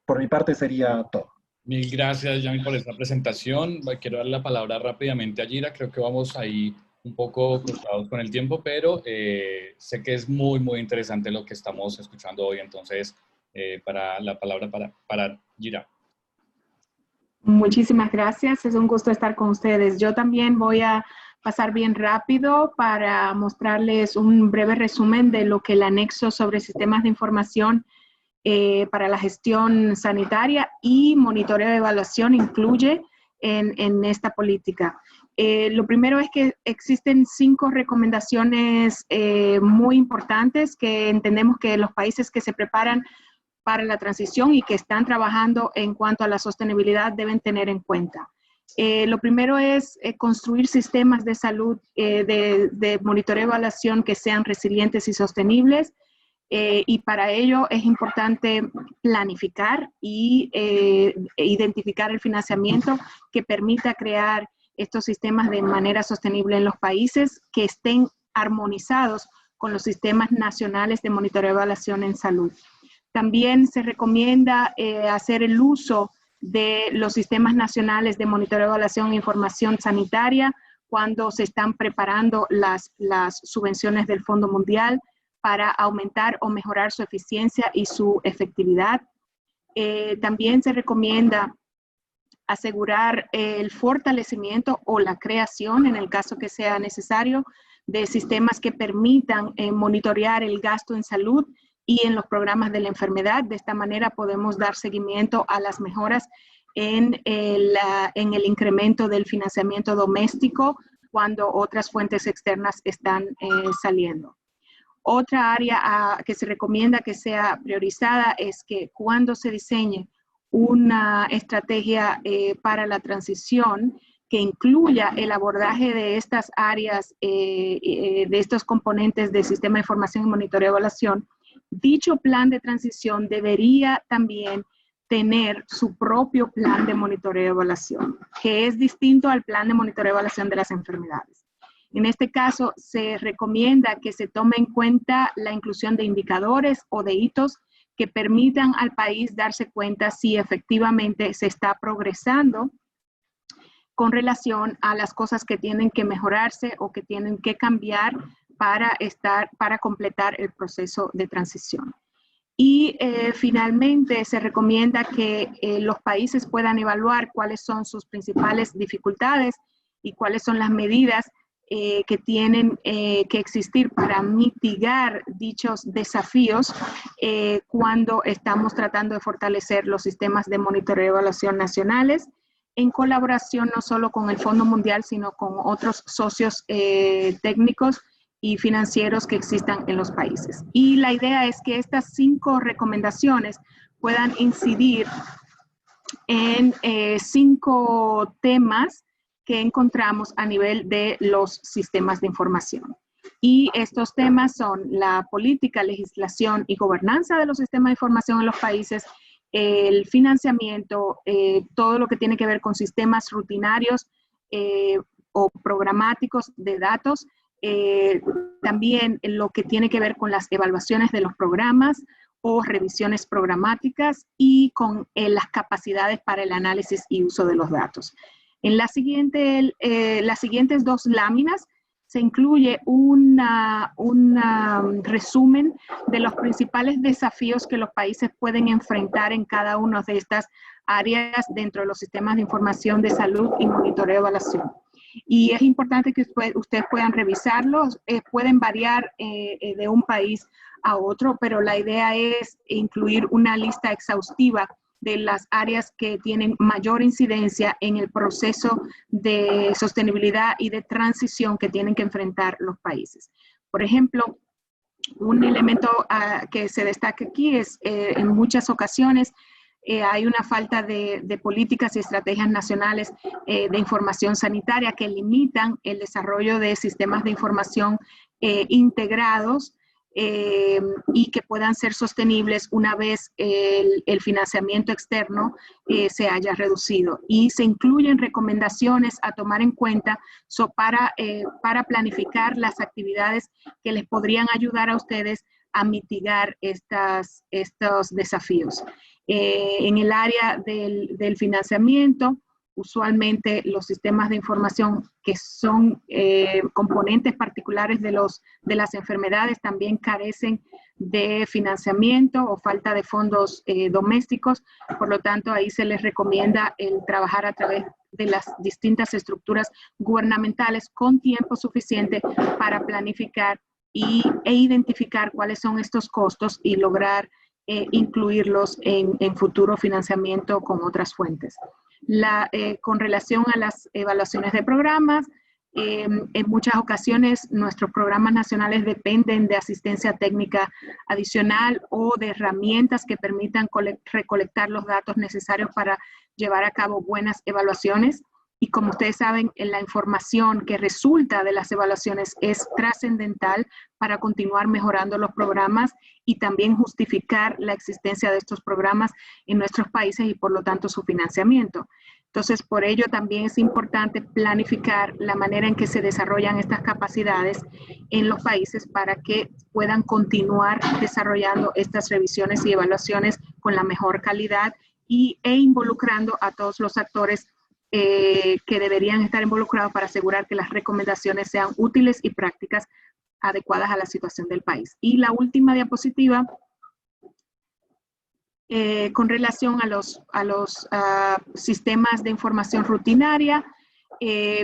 Por mi parte sería todo. Mil gracias, Yami, por esta presentación. Quiero dar la palabra rápidamente a Gira. Creo que vamos ahí un poco cortados con el tiempo, pero sé que es muy, muy interesante lo que estamos escuchando hoy. Entonces, la palabra para Gira. Muchísimas gracias. Es un gusto estar con ustedes. Yo también voy a pasar bien rápido para mostrarles un breve resumen de lo que el anexo sobre sistemas de información para la gestión sanitaria y monitoreo de evaluación incluye en esta política. Lo primero es que existen 5 recomendaciones muy importantes que entendemos que los países que se preparan para la transición y que están trabajando en cuanto a la sostenibilidad deben tener en cuenta. Lo primero es construir sistemas de salud de monitoreo y evaluación que sean resilientes y sostenibles. Y para ello es importante planificar y identificar el financiamiento que permita crear estos sistemas de manera sostenible en los países que estén armonizados con los sistemas nacionales de monitoreo y evaluación en salud. También se recomienda hacer el uso de los sistemas nacionales de monitoreo, evaluación e información sanitaria cuando se están preparando las subvenciones del Fondo Mundial para aumentar o mejorar su eficiencia y su efectividad. También se recomienda asegurar el fortalecimiento o la creación, en el caso que sea necesario, de sistemas que permitan monitorear el gasto en salud y en los programas de la enfermedad. De esta manera podemos dar seguimiento a las mejoras en el incremento del financiamiento doméstico cuando otras fuentes externas están saliendo. Otra área que se recomienda que sea priorizada es que cuando se diseñe una estrategia para la transición que incluya el abordaje de estas áreas, de estos componentes del sistema de información y monitoreo y evaluación, dicho plan de transición debería también tener su propio plan de monitoreo y evaluación, que es distinto al plan de monitoreo y evaluación de las enfermedades. En este caso, se recomienda que se tome en cuenta la inclusión de indicadores o de hitos que permitan al país darse cuenta si efectivamente se está progresando con relación a las cosas que tienen que mejorarse o que tienen que cambiar para completar el proceso de transición. Y finalmente se recomienda que los países puedan evaluar cuáles son sus principales dificultades y cuáles son las medidas que tienen que existir para mitigar dichos desafíos cuando estamos tratando de fortalecer los sistemas de monitoreo y evaluación nacionales en colaboración no solo con el Fondo Mundial, sino con otros socios técnicos y financieros que existan en los países. Y la idea es que estas 5 recomendaciones puedan incidir en 5 temas que encontramos a nivel de los sistemas de información. Y estos temas son la política, legislación y gobernanza de los sistemas de información en los países, el financiamiento, todo lo que tiene que ver con sistemas rutinarios o programáticos de datos, también lo que tiene que ver con las evaluaciones de los programas o revisiones programáticas y con las capacidades para el análisis y uso de los datos. En las siguientes 2 láminas se incluye un resumen de los principales desafíos que los países pueden enfrentar en cada una de estas áreas dentro de los sistemas de información de salud y monitoreo y evaluación. Y es importante que ustedes puedan revisarlos. Pueden variar de un país a otro, pero la idea es incluir una lista exhaustiva de las áreas que tienen mayor incidencia en el proceso de sostenibilidad y de transición que tienen que enfrentar los países. Por ejemplo, un elemento que se destaca aquí es en muchas ocasiones hay una falta de políticas y estrategias nacionales de información sanitaria que limitan el desarrollo de sistemas de información integrados y que puedan ser sostenibles una vez el financiamiento externo se haya reducido. Y se incluyen recomendaciones a tomar en cuenta para planificar las actividades que les podrían ayudar a ustedes a mitigar estos desafíos. En el área del financiamiento, usualmente los sistemas de información que son componentes particulares de las enfermedades también carecen de financiamiento o falta de fondos domésticos. Por lo tanto, ahí se les recomienda el trabajar a través de las distintas estructuras gubernamentales con tiempo suficiente para planificar e identificar cuáles son estos costos y lograr incluirlos en futuro financiamiento con otras fuentes. Con relación a las evaluaciones de programas, en muchas ocasiones nuestros programas nacionales dependen de asistencia técnica adicional o de herramientas que permitan recolectar los datos necesarios para llevar a cabo buenas evaluaciones. Y como ustedes saben, la información que resulta de las evaluaciones es trascendental para continuar mejorando los programas y también justificar la existencia de estos programas en nuestros países y por lo tanto su financiamiento. Entonces, por ello también es importante planificar la manera en que se desarrollan estas capacidades en los países para que puedan continuar desarrollando estas revisiones y evaluaciones con la mejor calidad e involucrando a todos los actores que deberían estar involucrados para asegurar que las recomendaciones sean útiles y prácticas adecuadas a la situación del país. Y la última diapositiva, con relación a los sistemas de información rutinaria,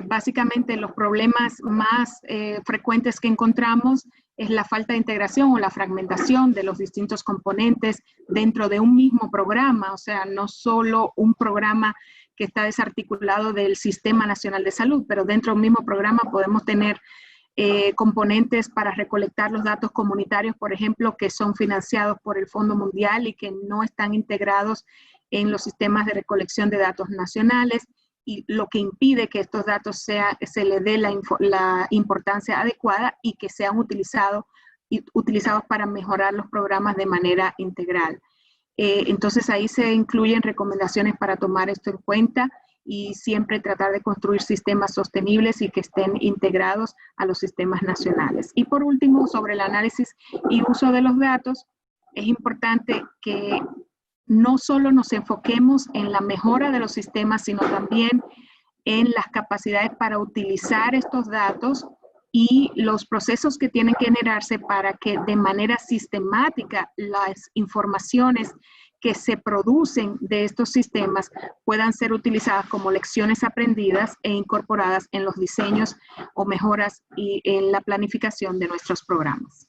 básicamente los problemas más frecuentes que encontramos es la falta de integración o la fragmentación de los distintos componentes dentro de un mismo programa, o sea, no solo un programa que está desarticulado del Sistema Nacional de Salud, pero dentro de un mismo programa podemos tener componentes para recolectar los datos comunitarios, por ejemplo, que son financiados por el Fondo Mundial y que no están integrados en los sistemas de recolección de datos nacionales, y lo que impide que estos datos se le dé la importancia adecuada y que sean utilizados para mejorar los programas de manera integral. Entonces ahí se incluyen recomendaciones para tomar esto en cuenta y siempre tratar de construir sistemas sostenibles y que estén integrados a los sistemas nacionales. Y por último, sobre el análisis y uso de los datos, es importante que no solo nos enfoquemos en la mejora de los sistemas, sino también en las capacidades para utilizar estos datos y los procesos que tienen que generarse para que de manera sistemática las informaciones que se producen de estos sistemas puedan ser utilizadas como lecciones aprendidas e incorporadas en los diseños o mejoras y en la planificación de nuestros programas.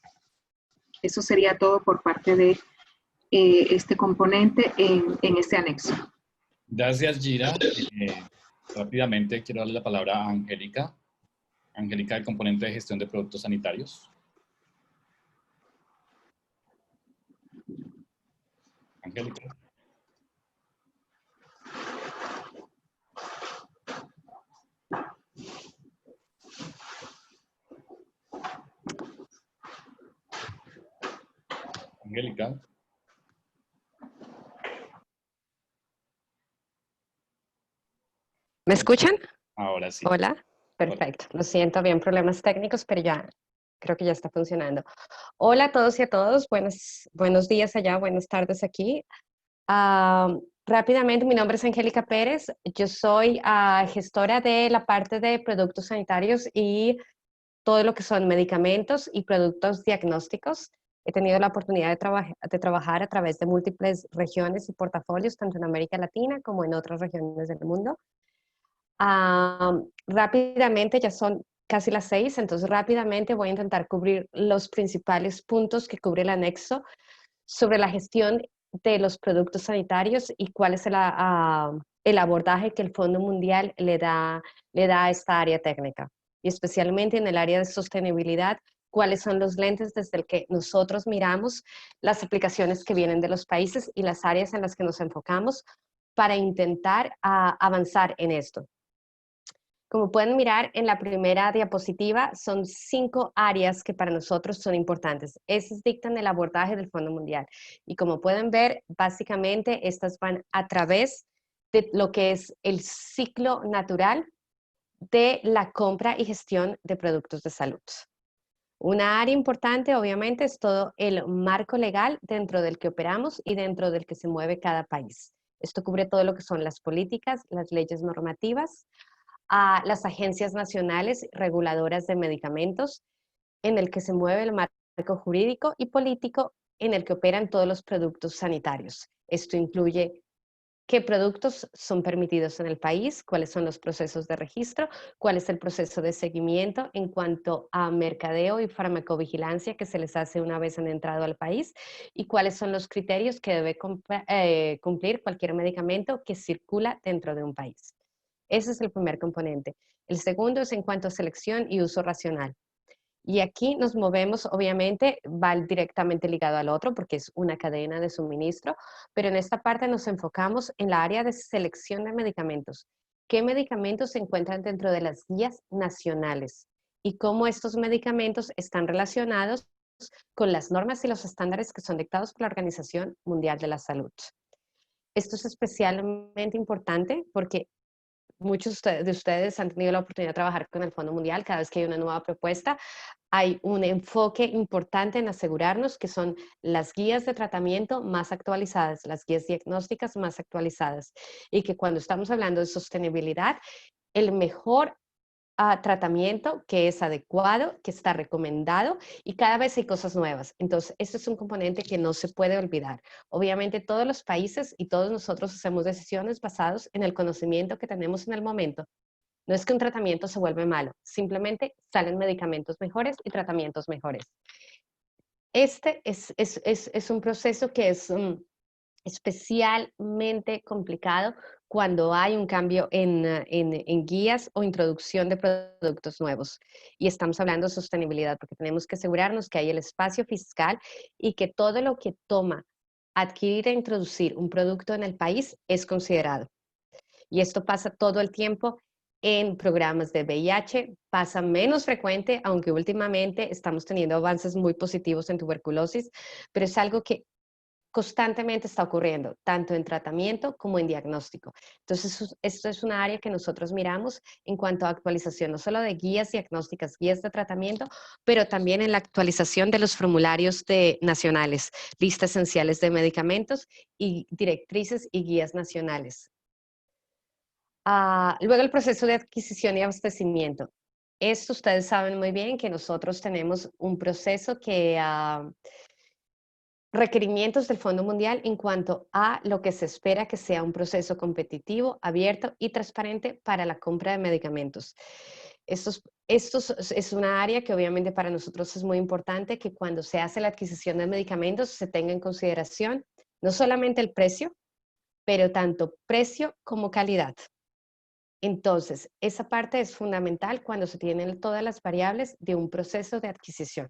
Eso sería todo por parte de este componente en este anexo. Gracias, Gira. Rápidamente quiero darle la palabra a Angélica. Angélica, del componente de gestión de productos sanitarios. Angélica. Angélica. ¿Me escuchan? Ahora sí. Hola, perfecto. Lo siento, habían problemas técnicos, pero ya creo que ya está funcionando. Hola a todos y a todos, buenos días allá, buenas tardes aquí. Rápidamente, mi nombre es Angélica Pérez, yo soy gestora de la parte de productos sanitarios y todo lo que son medicamentos y productos diagnósticos. He tenido la oportunidad de trabajar a través de múltiples regiones y portafolios, tanto en América Latina como en otras regiones del mundo. Rápidamente, ya son casi las 6, entonces rápidamente voy a intentar cubrir los principales puntos que cubre el anexo sobre la gestión de los productos sanitarios y cuál es el abordaje que el Fondo Mundial le da a esta área técnica. Y especialmente en el área de sostenibilidad, cuáles son los lentes desde el que nosotros miramos las aplicaciones que vienen de los países y las áreas en las que nos enfocamos para intentar avanzar en esto. Como pueden mirar en la primera diapositiva, son 5 áreas que para nosotros son importantes. Esas dictan el abordaje del Fondo Mundial. Y como pueden ver, básicamente estas van a través de lo que es el ciclo natural de la compra y gestión de productos de salud. Una área importante, obviamente, es todo el marco legal dentro del que operamos y dentro del que se mueve cada país. Esto cubre todo lo que son las políticas, las leyes normativas, a las agencias nacionales reguladoras de medicamentos, en el que se mueve el marco jurídico y político en el que operan todos los productos sanitarios. Esto incluye qué productos son permitidos en el país, cuáles son los procesos de registro, cuál es el proceso de seguimiento en cuanto a mercadeo y farmacovigilancia que se les hace una vez han entrado al país y cuáles son los criterios que debe cumplir cualquier medicamento que circula dentro de un país. Ese es el primer componente. El segundo es en cuanto a selección y uso racional. Y aquí nos movemos, obviamente, va directamente ligado al otro porque es una cadena de suministro, pero en esta parte nos enfocamos en la área de selección de medicamentos. ¿Qué medicamentos se encuentran dentro de las guías nacionales? Y cómo estos medicamentos están relacionados con las normas y los estándares que son dictados por la Organización Mundial de la Salud. Esto es especialmente importante porque muchos de ustedes han tenido la oportunidad de trabajar con el Fondo Mundial. Cada vez que hay una nueva propuesta, hay un enfoque importante en asegurarnos que son las guías de tratamiento más actualizadas, las guías diagnósticas más actualizadas, y que cuando estamos hablando de sostenibilidad, el mejor tratamiento que es adecuado, que está recomendado, y cada vez hay cosas nuevas. Entonces, este es un componente que no se puede olvidar. Obviamente, todos los países y todos nosotros hacemos decisiones basadas en el conocimiento que tenemos en el momento. No es que un tratamiento se vuelve malo, simplemente salen medicamentos mejores y tratamientos mejores. Este es un proceso que es especialmente complicado cuando hay un cambio en guías o introducción de productos nuevos. Y estamos hablando de sostenibilidad porque tenemos que asegurarnos que hay el espacio fiscal y que todo lo que toma adquirir e introducir un producto en el país es considerado. Y esto pasa todo el tiempo en programas de VIH, pasa menos frecuente, aunque últimamente estamos teniendo avances muy positivos en tuberculosis, pero es algo que constantemente está ocurriendo, tanto en tratamiento como en diagnóstico. Entonces, esto es una área que nosotros miramos en cuanto a actualización, no solo de guías diagnósticas, guías de tratamiento, pero también en la actualización de los formularios nacionales, listas esenciales de medicamentos y directrices y guías nacionales. Luego el proceso de adquisición y abastecimiento. Esto ustedes saben muy bien que nosotros tenemos un proceso que requerimientos del Fondo Mundial en cuanto a lo que se espera que sea un proceso competitivo, abierto y transparente para la compra de medicamentos. Esto es una área que obviamente para nosotros es muy importante que cuando se hace la adquisición de medicamentos se tenga en consideración no solamente el precio, pero tanto precio como calidad. Entonces, esa parte es fundamental cuando se tienen todas las variables de un proceso de adquisición.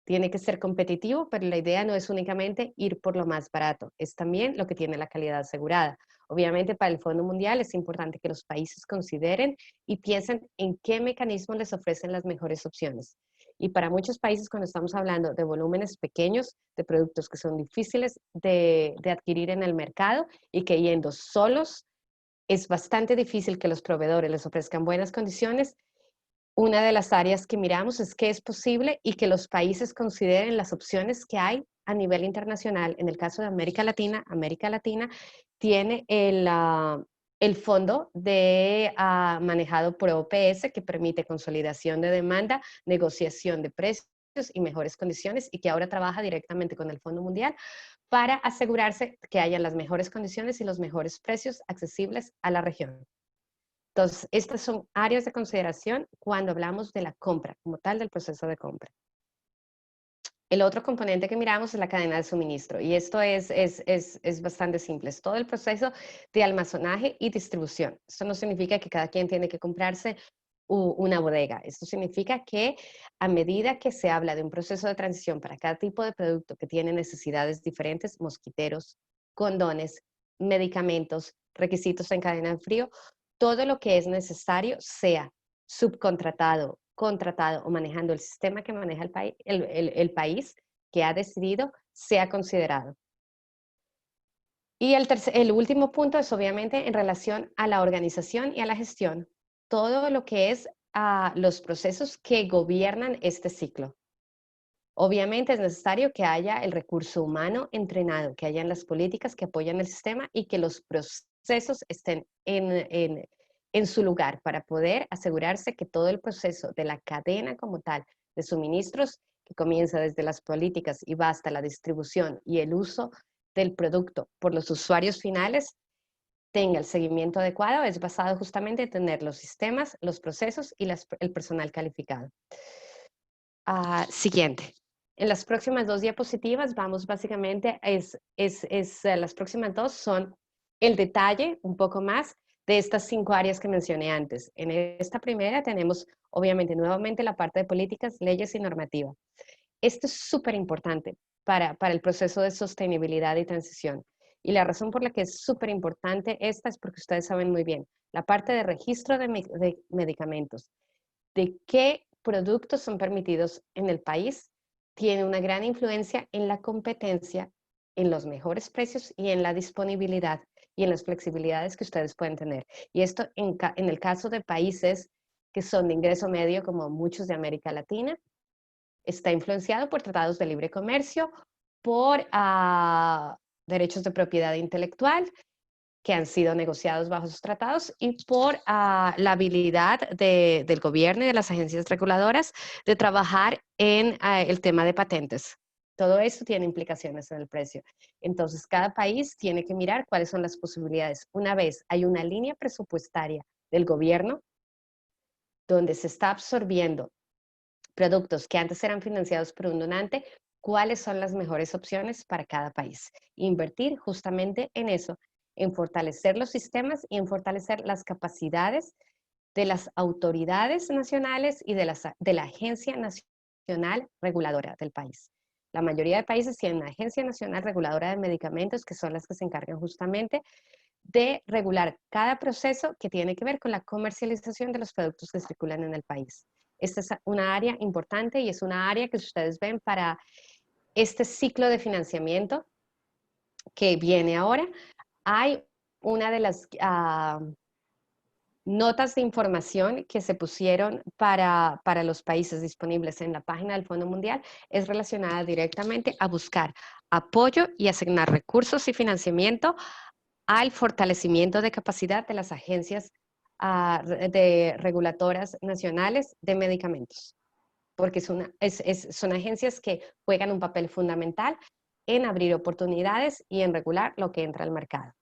Tiene que ser competitivo, pero la idea no es únicamente ir por lo más barato, es también lo que tiene la calidad asegurada. Obviamente para el Fondo Mundial es importante que los países consideren y piensen en qué mecanismos les ofrecen las mejores opciones. Y para muchos países, cuando estamos hablando de volúmenes pequeños, de productos que son difíciles de adquirir en el mercado y que yendo solos, es bastante difícil que los proveedores les ofrezcan buenas condiciones. Una de las áreas que miramos es que es posible y que los países consideren las opciones que hay a nivel internacional. En el caso de América Latina tiene el fondo manejado por OPS que permite consolidación de demanda, negociación de precios y mejores condiciones y que ahora trabaja directamente con el Fondo Mundial para asegurarse que haya las mejores condiciones y los mejores precios accesibles a la región. Entonces, estas son áreas de consideración cuando hablamos de la compra, como tal del proceso de compra. El otro componente que miramos es la cadena de suministro, y esto es bastante simple. Es todo el proceso de almacenaje y distribución. Esto no significa que cada quien tiene que comprarse una bodega. Esto significa que a medida que se habla de un proceso de transición para cada tipo de producto que tiene necesidades diferentes, mosquiteros, condones, medicamentos, requisitos en cadena de frío, todo lo que es necesario, sea subcontratado, contratado o manejando el sistema que maneja el país que ha decidido, sea considerado. Y el último punto es obviamente en relación a la organización y a la gestión. Todo lo que es los procesos que gobiernan este ciclo. Obviamente es necesario que haya el recurso humano entrenado, que hayan las políticas que apoyan el sistema y que los procesos estén en su lugar para poder asegurarse que todo el proceso de la cadena como tal de suministros, que comienza desde las políticas y va hasta la distribución y el uso del producto por los usuarios finales, tenga el seguimiento adecuado, es basado justamente en tener los sistemas, los procesos y el personal calificado. Siguiente. En las próximas 2 diapositivas vamos básicamente, las próximas 2 son el detalle un poco más de estas 5 áreas que mencioné antes. En esta primera tenemos obviamente nuevamente la parte de políticas, leyes y normativa. Esto es súper importante para el proceso de sostenibilidad y transición. Y la razón por la que es súper importante esta es porque ustedes saben muy bien, la parte de registro de medicamentos, de qué productos son permitidos en el país, tiene una gran influencia en la competencia, en los mejores precios y en la disponibilidad y en las flexibilidades que ustedes pueden tener. Y esto en el caso de países que son de ingreso medio, como muchos de América Latina, está influenciado por tratados de libre comercio, por derechos de propiedad intelectual que han sido negociados bajo esos tratados y por la habilidad del gobierno y de las agencias reguladoras de trabajar en el tema de patentes. Todo esto tiene implicaciones en el precio. Entonces, cada país tiene que mirar cuáles son las posibilidades. Una vez hay una línea presupuestaria del gobierno donde se está absorbiendo productos que antes eran financiados por un donante, cuáles son las mejores opciones para cada país. Invertir justamente en eso, en fortalecer los sistemas y en fortalecer las capacidades de las autoridades nacionales y de la Agencia Nacional Reguladora del país. La mayoría de países tienen una Agencia Nacional Reguladora de Medicamentos, que son las que se encargan justamente de regular cada proceso que tiene que ver con la comercialización de los productos que circulan en el país. Esta es una área importante y es una área que ustedes ven para este ciclo de financiamiento que viene ahora. Hay una de las notas de información que se pusieron para los países disponibles en la página del Fondo Mundial, es relacionada directamente a buscar apoyo y asignar recursos y financiamiento al fortalecimiento de capacidad de las agencias reguladoras nacionales de medicamentos, porque son agencias que juegan un papel fundamental en abrir oportunidades y en regular lo que entra al mercado.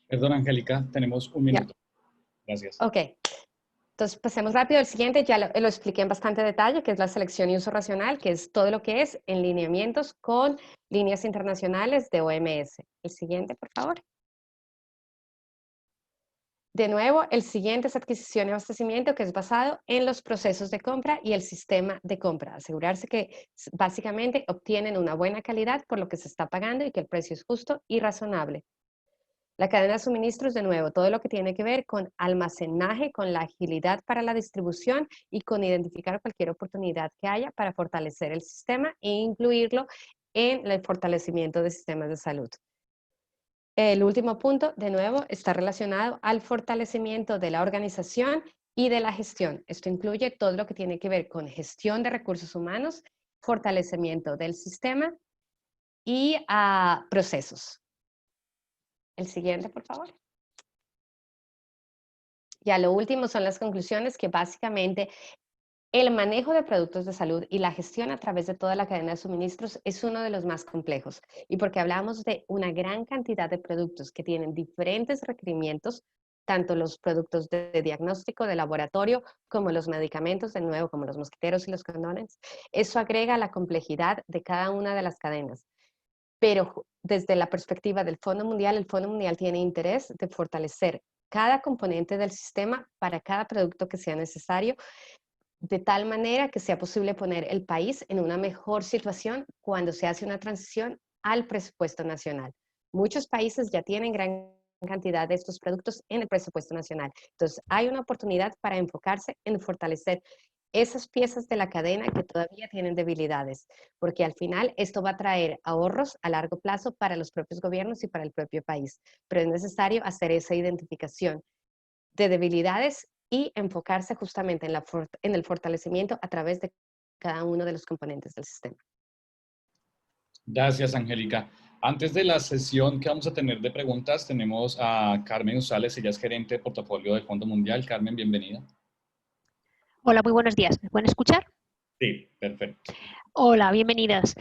Perdón, Angélica, tenemos un minuto. Gracias. Ok. Entonces, pasemos rápido. El siguiente ya lo expliqué en bastante detalle, que es la selección y uso racional, que es todo lo que es en lineamientos con líneas internacionales de OMS. El siguiente, por favor. De nuevo, el siguiente es adquisición y abastecimiento, que es basado en los procesos de compra y el sistema de compra. Asegurarse que básicamente obtienen una buena calidad por lo que se está pagando y que el precio es justo y razonable. La cadena de suministros, de nuevo, todo lo que tiene que ver con almacenaje, con la agilidad para la distribución y con identificar cualquier oportunidad que haya para fortalecer el sistema e incluirlo en el fortalecimiento de sistemas de salud. El último punto, de nuevo, está relacionado al fortalecimiento de la organización y de la gestión. Esto incluye todo lo que tiene que ver con gestión de recursos humanos, fortalecimiento del sistema y procesos. El siguiente, por favor. Ya lo último son las conclusiones, que básicamente el manejo de productos de salud y la gestión a través de toda la cadena de suministros es uno de los más complejos. Y porque hablamos de una gran cantidad de productos que tienen diferentes requerimientos, tanto los productos de diagnóstico, de laboratorio, como los medicamentos, de nuevo, como los mosquiteros y los condones. Eso agrega la complejidad de cada una de las cadenas. Pero desde la perspectiva del Fondo Mundial, el Fondo Mundial tiene interés de fortalecer cada componente del sistema para cada producto que sea necesario, de tal manera que sea posible poner el país en una mejor situación cuando se hace una transición al presupuesto nacional. Muchos países ya tienen gran cantidad de estos productos en el presupuesto nacional. Entonces, hay una oportunidad para enfocarse en fortalecer esas piezas de la cadena que todavía tienen debilidades, porque al final esto va a traer ahorros a largo plazo para los propios gobiernos y para el propio país. Pero es necesario hacer esa identificación de debilidades y enfocarse justamente en el fortalecimiento a través de cada uno de los componentes del sistema. Gracias, Angélica. Antes de la sesión que vamos a tener de preguntas, tenemos a Carmen Usales, ella es gerente de portafolio del Fondo Mundial. Carmen, bienvenida. Hola, muy buenos días. ¿Me pueden escuchar? Sí, perfecto. Hola, bienvenidos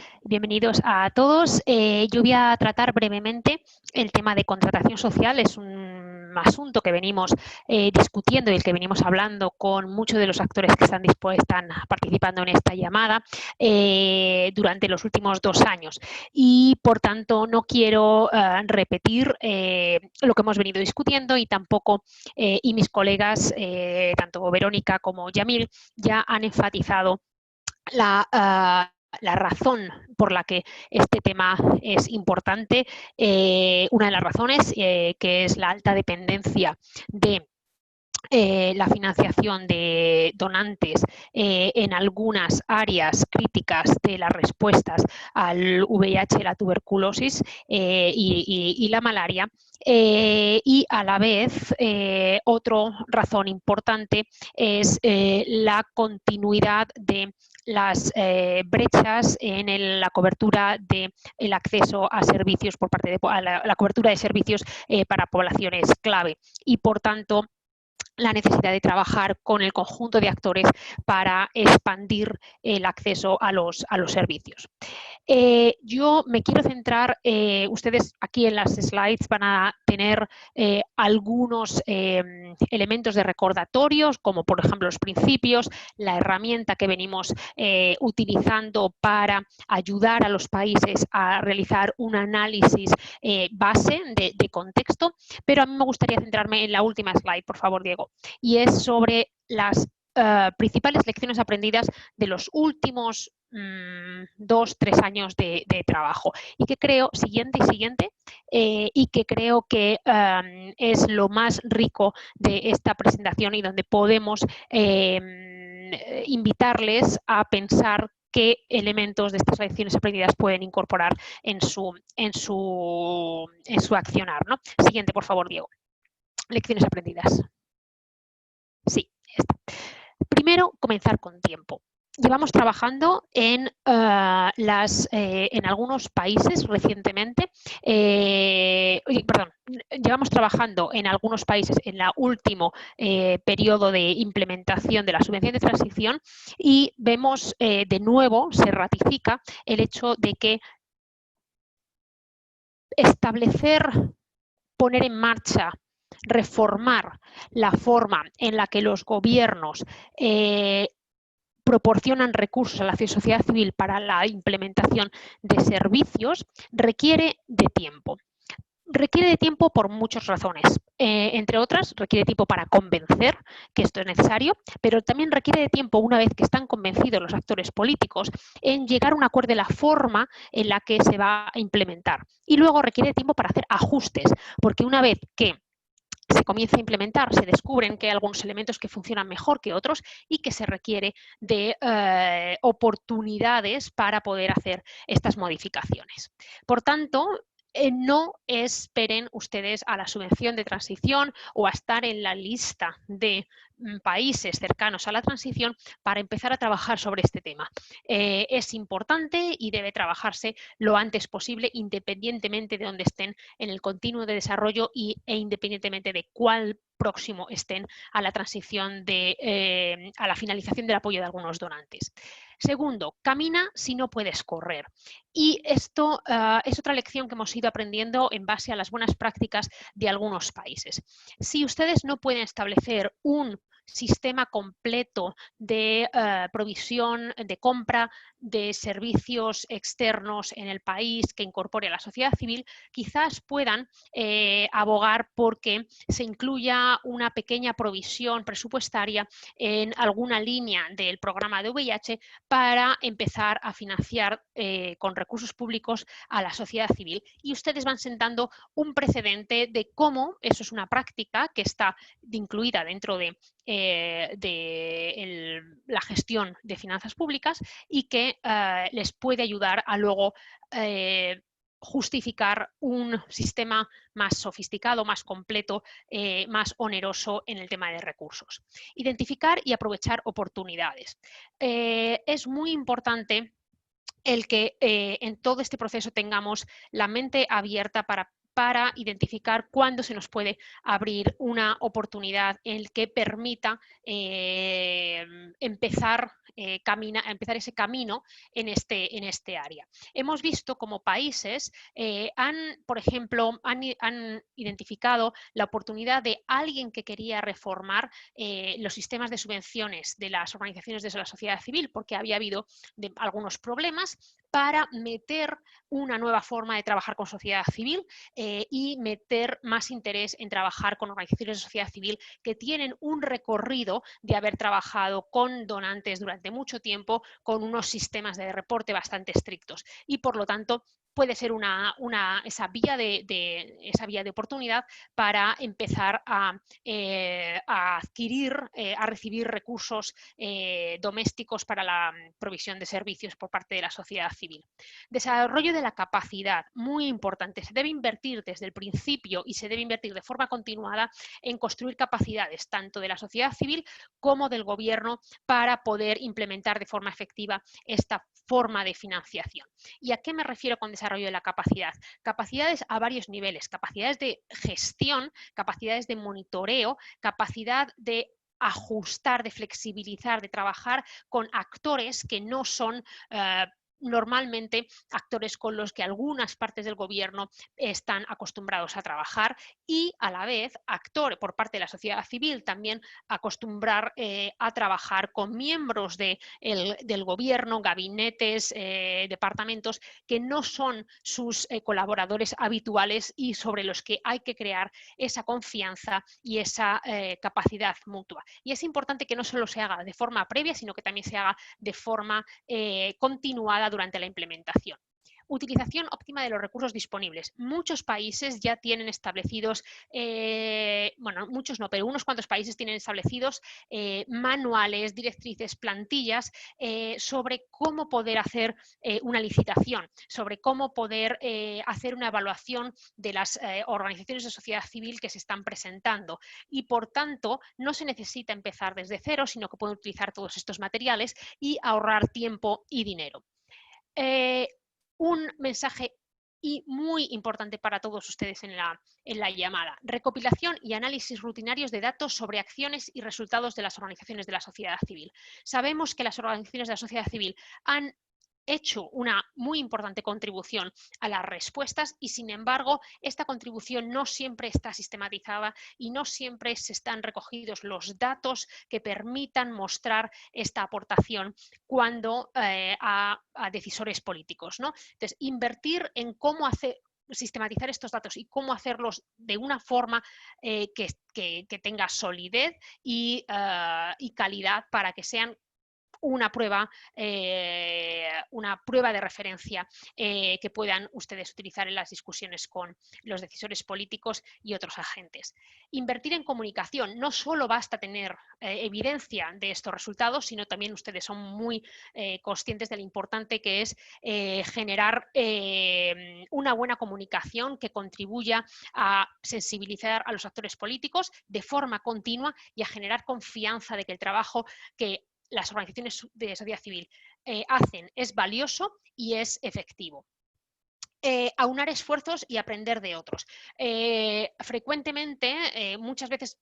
a todos. Yo voy a tratar brevemente el tema de contratación social. Es un asunto que venimos discutiendo y el que venimos hablando con muchos de los actores que están participando en esta llamada durante los últimos 2 años. Y, por tanto, no quiero repetir lo que hemos venido discutiendo y tampoco, y mis colegas, tanto Verónica como Yamil, ya han enfatizado la razón por la que este tema es importante. Una de las razones que es la alta dependencia de la financiación de donantes en algunas áreas críticas de las respuestas al VIH, la tuberculosis y la malaria. Y a la vez, otra razón importante es la continuidad de las brechas en la cobertura del acceso a servicios por parte de la cobertura de servicios para poblaciones clave y, por tanto, la necesidad de trabajar con el conjunto de actores para expandir el acceso a los servicios. Yo me quiero centrar, ustedes aquí en las slides van a tener algunos elementos de recordatorios, como por ejemplo los principios, la herramienta que venimos utilizando para ayudar a los países a realizar un análisis base de contexto, pero a mí me gustaría centrarme en la última slide, por favor, Diego, y es sobre las principales lecciones aprendidas de los últimos 2-3 años de trabajo y que creo, y que creo que es lo más rico de esta presentación y donde podemos invitarles a pensar qué elementos de estas lecciones aprendidas pueden incorporar en su accionar, ¿no? Siguiente, por favor, Diego. Lecciones aprendidas. Sí, esta. Primero, comenzar con tiempo. Llevamos trabajando en algunos países recientemente, llevamos trabajando en algunos países en el último periodo de implementación de la subvención de transición y vemos de nuevo, se ratifica el hecho de que poner en marcha, reformar la forma en la que los gobiernos proporcionan recursos a la sociedad civil para la implementación de servicios requiere de tiempo. Requiere de tiempo por muchas razones. Entre otras, requiere tiempo para convencer que esto es necesario, pero también requiere de tiempo, una vez que están convencidos los actores políticos, en llegar a un acuerdo de la forma en la que se va a implementar. Y luego requiere de tiempo para hacer ajustes, porque una vez que se comienza a implementar, se descubren que hay algunos elementos que funcionan mejor que otros y que se requiere de oportunidades para poder hacer estas modificaciones. Por tanto, no esperen ustedes a la subvención de transición o a estar en la lista de países cercanos a la transición para empezar a trabajar sobre este tema. Es importante y debe trabajarse lo antes posible, independientemente de dónde estén en el continuo de desarrollo e independientemente de cuál próximo estén a la transición a la finalización del apoyo de algunos donantes. Segundo, camina si no puedes correr. Y esto es otra lección que hemos ido aprendiendo en base a las buenas prácticas de algunos países. Si ustedes no pueden establecer un sistema completo de provisión, de compra de servicios externos en el país que incorpore a la sociedad civil, quizás puedan abogar porque se incluya una pequeña provisión presupuestaria en alguna línea del programa de VIH para empezar a financiar con recursos públicos a la sociedad civil. Y ustedes van sentando un precedente de cómo eso es una práctica que está incluida dentro de la gestión de finanzas públicas y que les puede ayudar a luego justificar un sistema más sofisticado, más completo, más oneroso en el tema de recursos. Identificar y aprovechar oportunidades. Es muy importante el que en todo este proceso tengamos la mente abierta para identificar cuándo se nos puede abrir una oportunidad en el que permita empezar ese camino en este área. Hemos visto como países por ejemplo, han identificado la oportunidad de alguien que quería reformar los sistemas de subvenciones de las organizaciones de la sociedad civil porque había habido algunos problemas para meter una nueva forma de trabajar con sociedad civil y meter más interés en trabajar con organizaciones de sociedad civil que tienen un recorrido de haber trabajado con donantes durante mucho tiempo, con unos sistemas de reporte bastante estrictos y por lo tanto puede ser esa vía de oportunidad para empezar a adquirir, a recibir recursos domésticos para la provisión de servicios por parte de la sociedad civil. Desarrollo de la capacidad, muy importante. Se debe invertir desde el principio y se debe invertir de forma continuada en construir capacidades tanto de la sociedad civil como del gobierno para poder implementar de forma efectiva esta forma de financiación. ¿Y a qué me refiero con desarrollo de la capacidad? Capacidades a varios niveles, capacidades de gestión, capacidades de monitoreo, capacidad de ajustar, de flexibilizar, de trabajar con actores que no son normalmente actores con los que algunas partes del gobierno están acostumbrados a trabajar y a la vez actores por parte de la sociedad civil también acostumbrar a trabajar con miembros del gobierno, gabinetes, departamentos que no son sus colaboradores habituales y sobre los que hay que crear esa confianza y esa capacidad mutua. Y es importante que no solo se haga de forma previa, sino que también se haga de forma continuada durante la implementación. Utilización óptima de los recursos disponibles. Muchos países ya tienen establecidos, bueno, muchos no, pero unos cuantos países tienen establecidos manuales, directrices, plantillas sobre cómo poder hacer una licitación, sobre cómo poder hacer una evaluación de las organizaciones de sociedad civil que se están presentando. Y por tanto, no se necesita empezar desde cero, sino que pueden utilizar todos estos materiales y ahorrar tiempo y dinero. Un mensaje muy importante para todos ustedes en la llamada. Recopilación y análisis rutinarios de datos sobre acciones y resultados de las organizaciones de la sociedad civil. Sabemos que las organizaciones de la sociedad civil han hecho una muy importante contribución a las respuestas y sin embargo esta contribución no siempre está sistematizada y no siempre se están recogidos los datos que permitan mostrar esta aportación cuando a decisores políticos, ¿no? Entonces, invertir en cómo sistematizar estos datos y cómo hacerlos de una forma que tenga solidez y calidad para que sean una prueba de referencia que puedan ustedes utilizar en las discusiones con los decisores políticos y otros agentes. Invertir en comunicación. No solo basta tener evidencia de estos resultados, sino también ustedes son muy conscientes de lo importante que es generar una buena comunicación que contribuya a sensibilizar a los actores políticos de forma continua y a generar confianza de que el trabajo que las organizaciones de sociedad civil hacen es valioso y es efectivo. aunar esfuerzos y aprender de otros. Frecuentemente, muchas veces,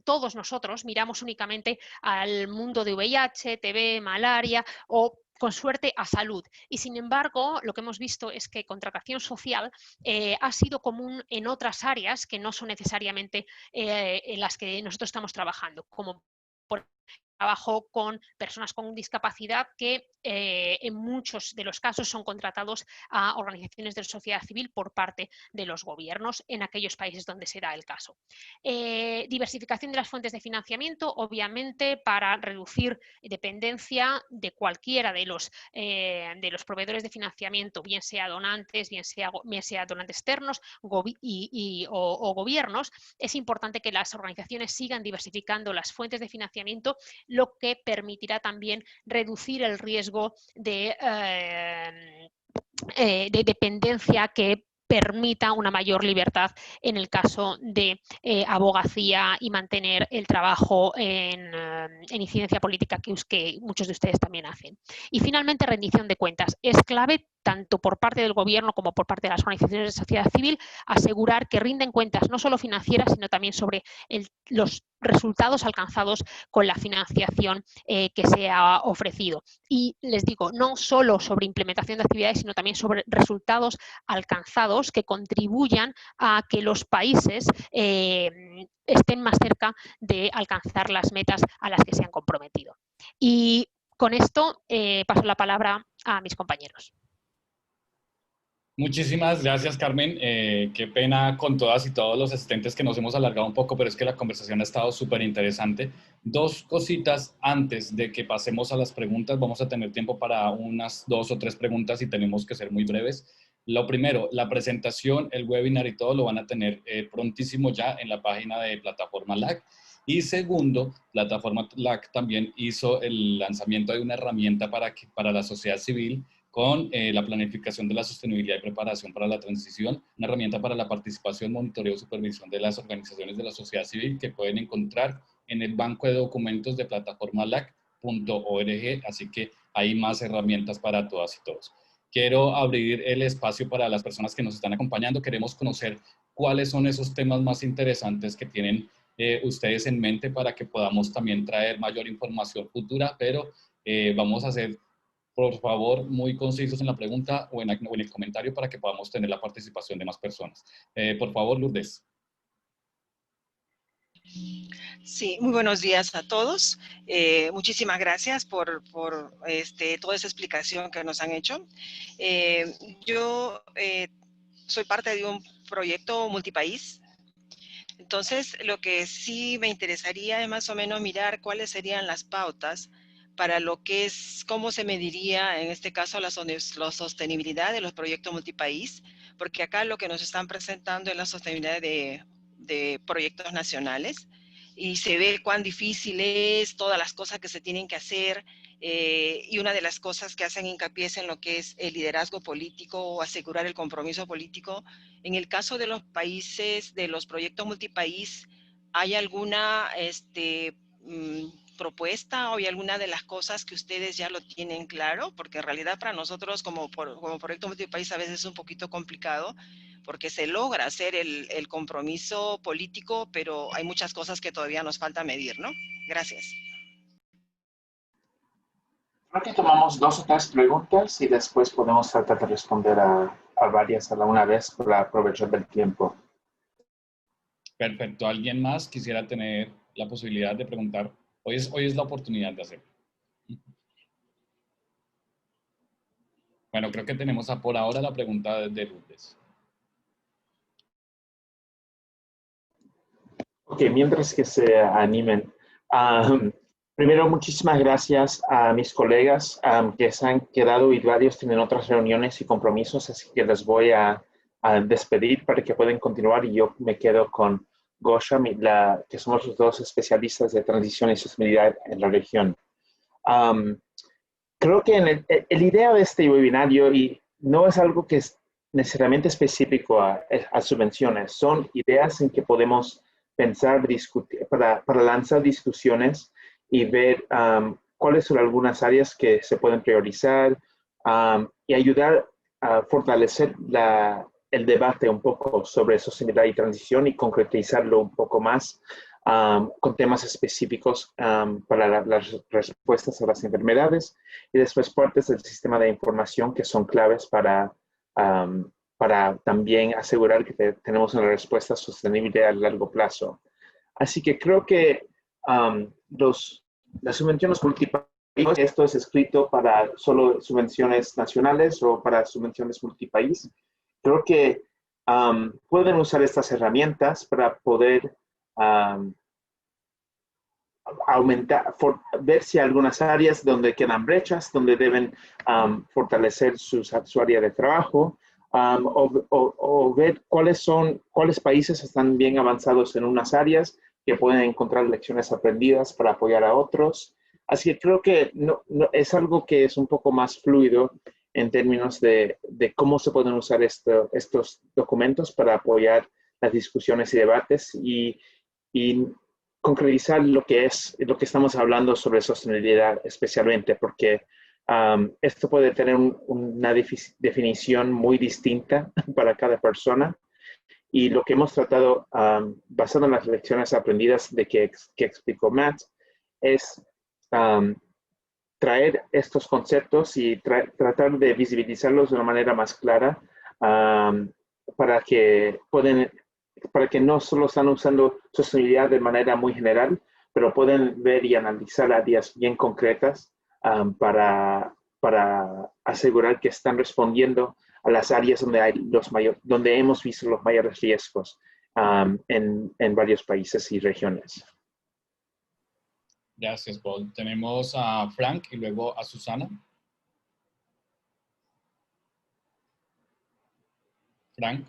todos nosotros miramos únicamente al mundo de VIH, TB, malaria o con suerte a salud. Y sin embargo, lo que hemos visto es que contratación social ha sido común en otras áreas que no son necesariamente en las que nosotros estamos trabajando, como por trabajo con personas con discapacidad que en muchos de los casos son contratados a organizaciones de la sociedad civil por parte de los gobiernos en aquellos países donde se da el caso. Diversificación de las fuentes de financiamiento, obviamente, para reducir dependencia de cualquiera de los proveedores de financiamiento, bien sea donantes, bien sea donantes externos o gobiernos. Es importante que las organizaciones sigan diversificando las fuentes de financiamiento, lo que permitirá también reducir el riesgo de dependencia que permita una mayor libertad en el caso de abogacía y mantener el trabajo en incidencia política que muchos de ustedes también hacen. Y finalmente, rendición de cuentas. Es clave, tanto por parte del gobierno como por parte de las organizaciones de sociedad civil, asegurar que rinden cuentas no solo financieras, sino también sobre los resultados alcanzados con la financiación que se ha ofrecido. Y les digo, no solo sobre implementación de actividades, sino también sobre resultados alcanzados que contribuyan a que los países estén más cerca de alcanzar las metas a las que se han comprometido. Y con esto paso la palabra a mis compañeros. Muchísimas gracias, Carmen. Qué pena con todas y todos los asistentes que nos hemos alargado un poco, pero es que la conversación ha estado súper interesante. Dos cositas antes de que pasemos a las preguntas. Vamos a tener tiempo para unas 2 o 3 preguntas y tenemos que ser muy breves. Lo primero, la presentación, el webinar y todo lo van a tener prontísimo ya en la página de Plataforma LAC. Y segundo, Plataforma LAC también hizo el lanzamiento de una herramienta para la sociedad civil con la planificación de la sostenibilidad y preparación para la transición, una herramienta para la participación, monitoreo y supervisión de las organizaciones de la sociedad civil que pueden encontrar en el banco de documentos de plataformalac.org, así que hay más herramientas para todas y todos. Quiero abrir el espacio para las personas que nos están acompañando. Queremos conocer cuáles son esos temas más interesantes que tienen ustedes en mente para que podamos también traer mayor información futura, pero vamos a ser, por favor, muy concisos en la pregunta o en el comentario para que podamos tener la participación de más personas. Por favor, Lourdes. Sí, muy buenos días a todos. Muchísimas gracias por toda esa explicación que nos han hecho. Yo soy parte de un proyecto multipaís. Entonces, lo que sí me interesaría es más o menos mirar cuáles serían las pautas para lo que es, cómo se mediría, en este caso, la sostenibilidad de los proyectos multipaís, porque acá lo que nos están presentando es la sostenibilidad de proyectos nacionales, y se ve cuán difícil es, todas las cosas que se tienen que hacer, y una de las cosas que hacen hincapié es en lo que es el liderazgo político o asegurar el compromiso político. En el caso de los países, de los proyectos multipaís, ¿hay alguna propuesta o hay alguna de las cosas que ustedes ya lo tienen claro? Porque en realidad para nosotros como proyecto multipaís a veces es un poquito complicado, porque se logra hacer el compromiso político, pero hay muchas cosas que todavía nos falta medir, ¿no? Gracias. Creo que tomamos 2 o 3 preguntas y después podemos tratar de responder a varias a la una vez para aprovechar del tiempo. Perfecto. ¿Alguien más quisiera tener la posibilidad de preguntar? Hoy es la oportunidad de hacerlo. Bueno, creo que tenemos por ahora la pregunta de Lourdes. Ok, mientras que se animen. Primero, muchísimas gracias a mis colegas que se han quedado y varios tienen otras reuniones y compromisos, así que les voy a despedir para que puedan continuar y yo me quedo con Gosha, que somos los 2 especialistas de transición y sostenibilidad en la región. Creo que el idea de este webinario y no es algo que es necesariamente específico a subvenciones, son ideas en que podemos pensar, discutir, para lanzar discusiones y ver cuáles son algunas áreas que se pueden priorizar y ayudar fortalecer el debate un poco sobre sostenibilidad y transición y concretizarlo un poco más con temas específicos para las respuestas a las enfermedades y después partes del sistema de información que son claves para también asegurar que tenemos una respuesta sostenible a largo plazo. Así que creo que las subvenciones multipaís, esto es escrito para solo subvenciones nacionales o para subvenciones multipaís. Creo que pueden usar estas herramientas para poder ver si hay algunas áreas donde quedan brechas, donde deben fortalecer su área de trabajo, o ver cuáles países están bien avanzados en unas áreas que pueden encontrar lecciones aprendidas para apoyar a otros. Así que creo que es algo que es un poco más fluido en términos de cómo se pueden usar estos documentos para apoyar las discusiones y debates y concretizar lo que estamos hablando sobre sostenibilidad especialmente, porque esto puede tener una definición muy distinta para cada persona. Y lo que hemos tratado, basado en las lecciones aprendidas que explicó Matt, es traer estos conceptos y tratar de visibilizarlos de una manera más clara para que no solo están usando sostenibilidad de manera muy general, pero pueden ver y analizar áreas bien concretas para asegurar que están respondiendo a las áreas donde hemos visto los mayores riesgos en varios países y regiones. Gracias, Paul. Tenemos a Frank y luego a Susana. Frank.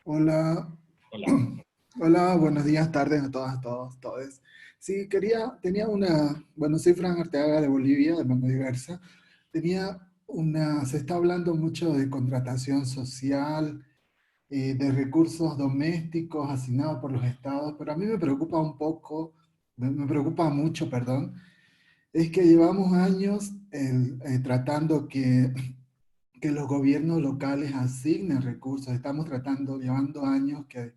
Hola. Hola. Hola, buenos días, tardes a todas, todos, todes. Sí, soy Frank Arteaga de Bolivia, de Mano Diversa. Se está hablando mucho de contratación social, de recursos domésticos asignados por los estados, pero a mí me preocupa mucho, es que llevamos años tratando que los gobiernos locales asignen recursos. Llevando años que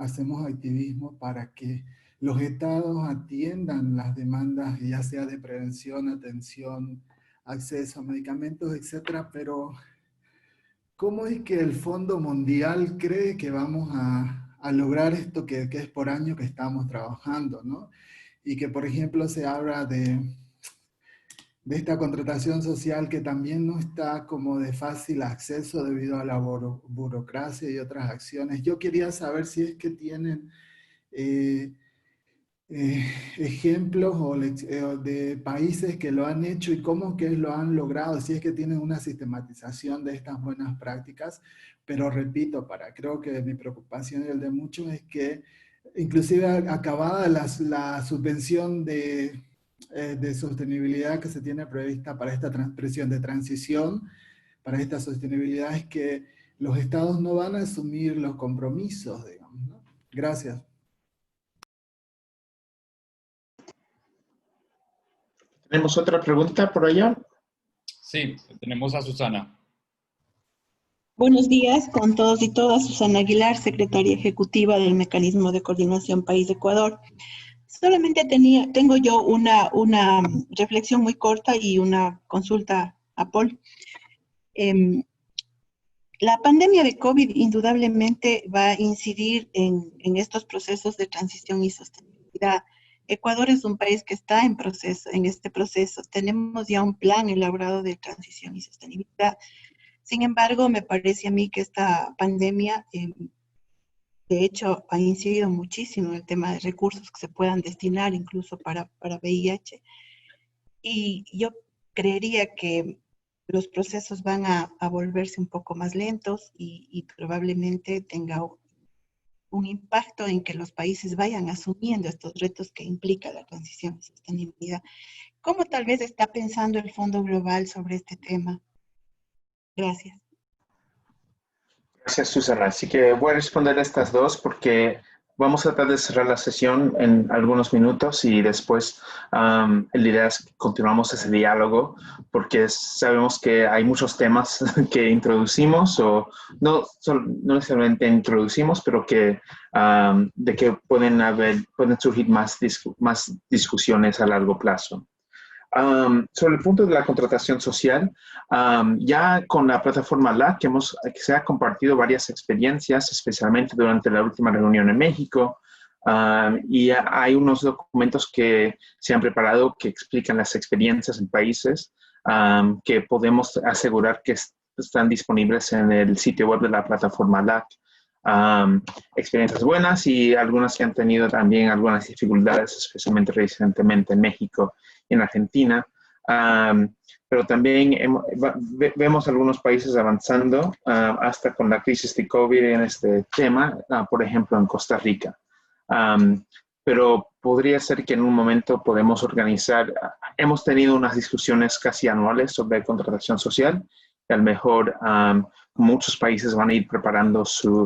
hacemos activismo para que los estados atiendan las demandas, ya sea de prevención, atención, acceso a medicamentos, etcétera, pero ¿cómo es que el Fondo Mundial cree que vamos a lograr esto que es por año que estamos trabajando, ¿no? Y que, por ejemplo, se habla de esta contratación social que también no está como de fácil acceso debido a la burocracia y otras acciones. Yo quería saber si es que tienen ejemplos de países que lo han hecho y cómo que lo han logrado, si es que tienen una sistematización de estas buenas prácticas, pero repito, creo que mi preocupación y el de muchos es que inclusive acabada la subvención de sostenibilidad que se tiene prevista para esta presión de transición, para esta sostenibilidad, es que los estados no van a asumir los compromisos, digamos, ¿no? Gracias. ¿Tenemos otra pregunta por allá? Sí, tenemos a Susana. Buenos días con todos y todas. Susana Aguilar, secretaria ejecutiva del Mecanismo de Coordinación País de Ecuador. Solamente tengo yo una reflexión muy corta y una consulta a Paul. La pandemia de COVID indudablemente va a incidir en estos procesos de transición y sostenibilidad. Ecuador es un país que está en este proceso. Tenemos ya un plan elaborado de transición y sostenibilidad. Sin embargo, me parece a mí que esta pandemia, de hecho, ha incidido muchísimo en el tema de recursos que se puedan destinar incluso para VIH. Y yo creería que los procesos van a volverse un poco más lentos y probablemente tenga un impacto en que los países vayan asumiendo estos retos que implica la transición y sostenibilidad. ¿Cómo tal vez está pensando el Fondo Global sobre este tema? Gracias. Gracias, Susana. Así que voy a responder a estas dos porque vamos a tratar de cerrar la sesión en algunos minutos y después la idea es que continuamos ese diálogo porque sabemos que hay muchos temas que introducimos o no necesariamente introducimos, pero que, de que pueden surgir más discusiones a largo plazo. Sobre el punto de la contratación social, ya con la plataforma LAC que se ha compartido varias experiencias, especialmente durante la última reunión en México, y hay unos documentos que se han preparado que explican las experiencias en países que podemos asegurar que están disponibles en el sitio web de la plataforma LAC. Experiencias buenas y algunas que han tenido también algunas dificultades, especialmente recientemente en México y en Argentina. Pero también vemos algunos países avanzando hasta con la crisis de COVID en este tema, por ejemplo, en Costa Rica. Pero podría ser que en un momento podemos organizar, hemos tenido unas discusiones casi anuales sobre contratación social, y a lo mejor muchos países van a ir preparando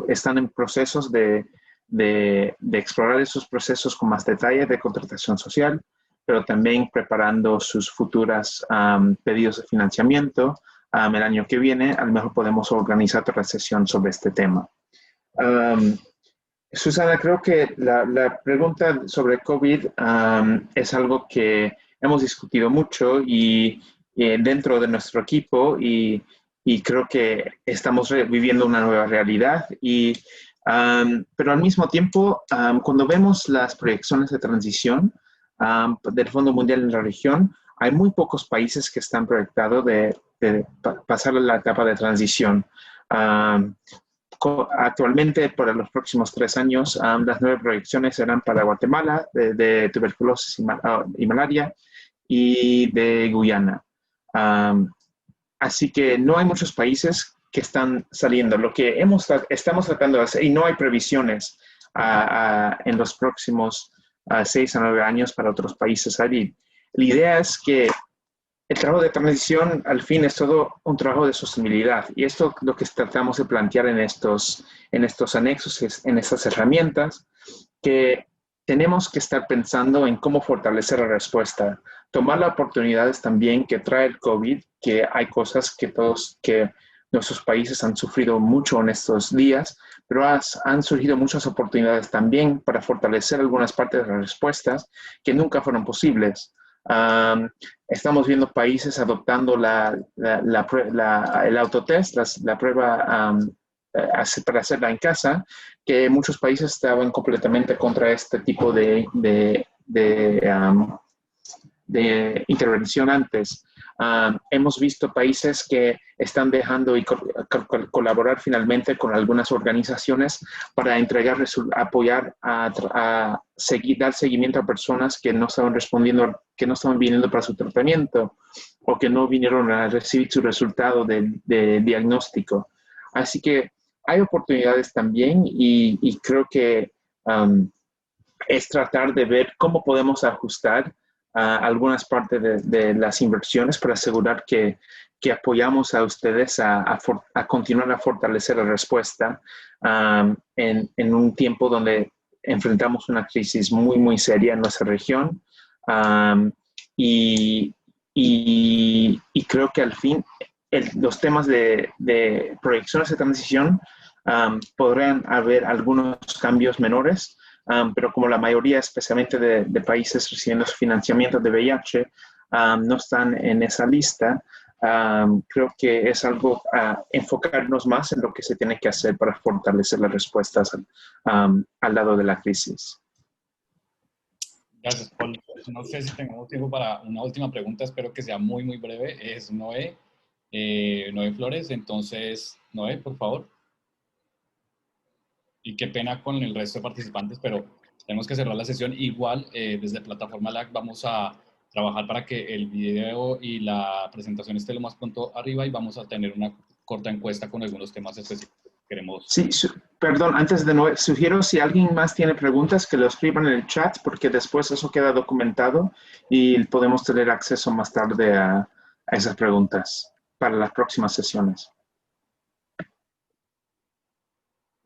están en procesos de explorar esos procesos con más detalle de contratación social, pero también preparando sus futuras pedidos de financiamiento. El año que viene, a lo mejor podemos organizar otra sesión sobre este tema. Susana, creo que la pregunta sobre COVID es algo que hemos discutido mucho y dentro de nuestro equipo y creo que estamos viviendo una nueva realidad. Pero al mismo tiempo, cuando vemos las proyecciones de transición del Fondo Mundial en la región, hay muy pocos países que están proyectados de pasar a la etapa de transición. Actualmente, para los próximos 3 años, las 9 proyecciones serán para Guatemala, de tuberculosis y malaria, y de Guyana. Así que no hay muchos países que están saliendo. Lo que estamos tratando de hacer, y no hay previsiones en los próximos 6 a 9 años para otros países salir. La idea es que el trabajo de transición, al fin, es todo un trabajo de sostenibilidad. Y esto es lo que tratamos de plantear en estos anexos, en estas herramientas, que tenemos que estar pensando en cómo fortalecer la respuesta. Tomar las oportunidades también que trae el COVID, que hay cosas que nuestros países han sufrido mucho en estos días, pero han surgido muchas oportunidades también para fortalecer algunas partes de las respuestas que nunca fueron posibles. Estamos viendo países adoptando el autotest, la prueba para hacerla en casa, que muchos países estaban completamente contra este tipo de intervención antes. Hemos visto países que están dejando y colaborar finalmente con algunas organizaciones para apoyar, dar seguimiento a personas que no estaban respondiendo, que no estaban viniendo para su tratamiento o que no vinieron a recibir su resultado de diagnóstico. Así que hay oportunidades también y creo que es tratar de ver cómo podemos ajustar algunas partes de las inversiones para asegurar que apoyamos a ustedes a continuar a fortalecer la respuesta en un tiempo donde enfrentamos una crisis muy, muy seria en nuestra región. Y creo que al fin los temas de proyecciones de transición podrán haber algunos cambios menores, pero como la mayoría, especialmente de países recibiendo su financiamiento de VIH, no están en esa lista, creo que es algo enfocarnos más en lo que se tiene que hacer para fortalecer las respuestas al lado de la crisis. Gracias, Paul. No sé si tenemos tiempo para una última pregunta, espero que sea muy, muy breve. Es Noé Flores. Entonces, Noé, por favor. Y qué pena con el resto de participantes, pero tenemos que cerrar la sesión. Igual, desde Plataforma LAC vamos a trabajar para que el video y la presentación esté lo más pronto arriba y vamos a tener una corta encuesta con algunos temas específicos que queremos. Sí, perdón, antes de no, sugiero si alguien más tiene preguntas que lo escriban en el chat porque después eso queda documentado y podemos tener acceso más tarde a esas preguntas para las próximas sesiones.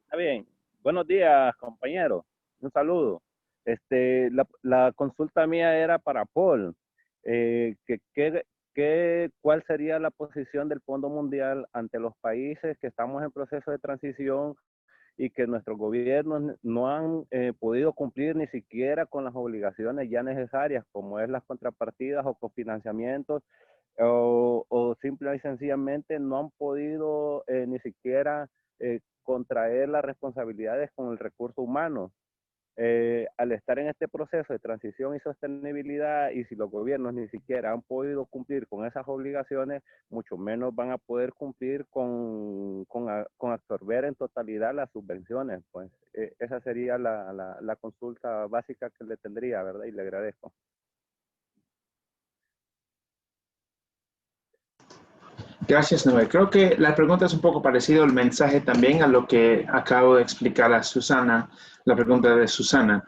Está bien. Buenos días, compañeros. Un saludo. La consulta mía era para Paul. ¿Cuál sería la posición del Fondo Mundial ante los países que estamos en proceso de transición y que nuestros gobiernos no han podido cumplir ni siquiera con las obligaciones ya necesarias, como es las contrapartidas o cofinanciamientos, o simple y sencillamente no han podido ni siquiera contraer las responsabilidades con el recurso humano? Al estar en este proceso de transición y sostenibilidad, y si los gobiernos ni siquiera han podido cumplir con esas obligaciones, mucho menos van a poder cumplir con absorber en totalidad las subvenciones. Pues esa sería la consulta básica que le tendría, ¿verdad? Y le agradezco. Gracias, Noé. Creo que la pregunta es un poco parecida al mensaje también a lo que acabo de explicar a Susana, la pregunta de Susana.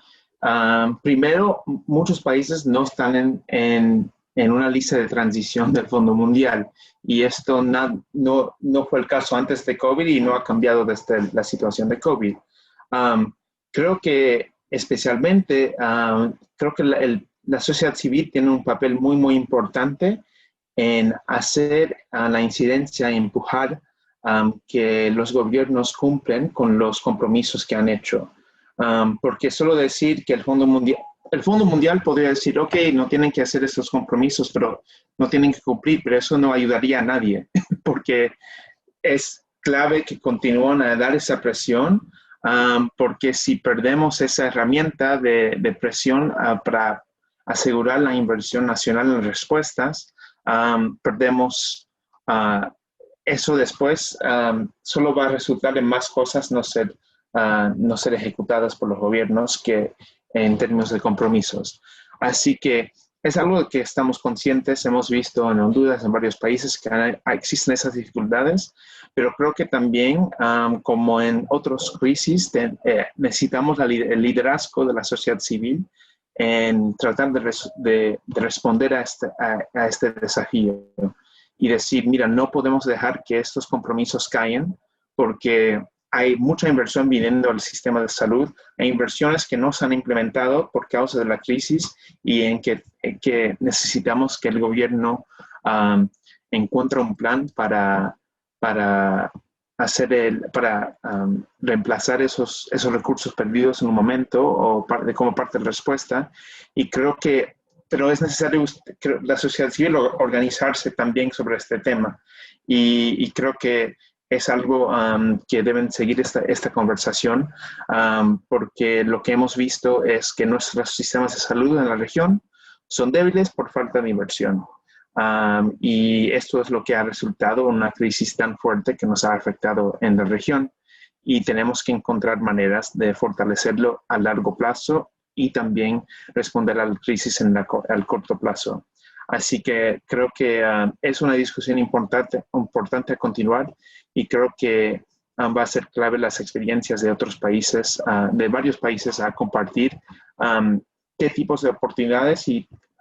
Primero, muchos países no están en una lista de transición del Fondo Mundial, y esto no fue el caso antes de COVID y no ha cambiado desde la situación de COVID. Creo que especialmente, creo que la sociedad civil tiene un papel muy, muy importante en hacer la incidencia y empujar que los gobiernos cumplen con los compromisos que han hecho. Porque solo decir que el Fondo Mundial podría decir, ok, no tienen que hacer estos compromisos, pero no tienen que cumplir, pero eso no ayudaría a nadie, porque es clave que continúen a dar esa presión, porque si perdemos esa herramienta de presión para asegurar la inversión nacional en respuestas, perdemos eso después. Solo va a resultar en más cosas no ser ejecutadas por los gobiernos que en términos de compromisos. Así que es algo que estamos conscientes, hemos visto en Honduras, en varios países, que existen esas dificultades, pero creo que también, como en otras crisis, necesitamos el liderazgo de la sociedad civil en tratar de responder a este desafío y decir, mira, no podemos dejar que estos compromisos caigan, porque hay mucha inversión viniendo al sistema de salud, hay inversiones que no se han implementado por causa de la crisis y en que necesitamos que el gobierno encuentre un plan para reemplazar esos recursos perdidos en un momento o como parte de la respuesta. Y creo que, pero es necesario la sociedad civil organizarse también sobre este tema. Y creo que es algo que deben seguir esta conversación, porque lo que hemos visto es que nuestros sistemas de salud en la región son débiles por falta de inversión. Y esto es lo que ha resultado en una crisis tan fuerte que nos ha afectado en la región, y tenemos que encontrar maneras de fortalecerlo a largo plazo y también responder a la crisis al corto plazo. Así que creo que es una discusión importante a continuar, y creo que va a ser clave las experiencias de otros países, de varios países, a compartir qué tipos de oportunidades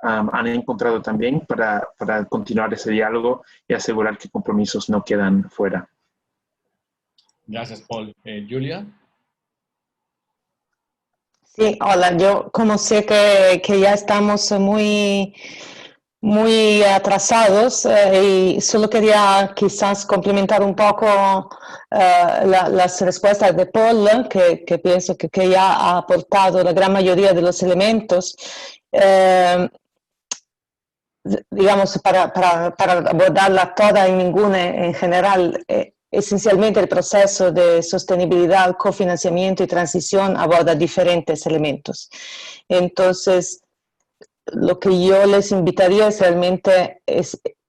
han encontrado también para continuar ese diálogo y asegurar que compromisos no quedan fuera. Gracias, Paul. Julia. Sí, hola, yo como sé que ya estamos muy atrasados, y solo quería quizás complementar un poco las respuestas de Paul, que pienso que ya ha aportado la gran mayoría de los elementos. Digamos, para abordarla toda y ninguna en general, esencialmente el proceso de sostenibilidad, cofinanciamiento y transición aborda diferentes elementos. Entonces, lo que yo les invitaría es realmente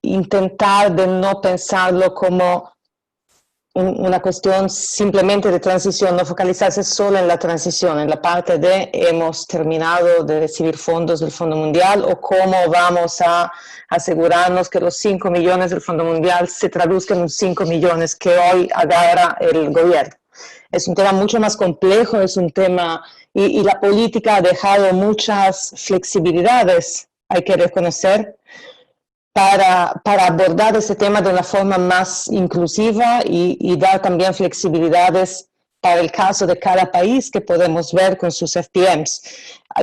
intentar de no pensarlo como una cuestión simplemente de transición, no focalizarse solo en la transición, en la parte de hemos terminado de recibir fondos del Fondo Mundial o cómo vamos a asegurarnos que los 5 millones del Fondo Mundial se traduzcan en 5 millones que hoy agarra el gobierno. Es un tema mucho más complejo, es un tema, y la política ha dejado muchas flexibilidades, hay que reconocer, para abordar ese tema de una forma más inclusiva y dar también flexibilidades para el caso de cada país que podemos ver con sus FPMs.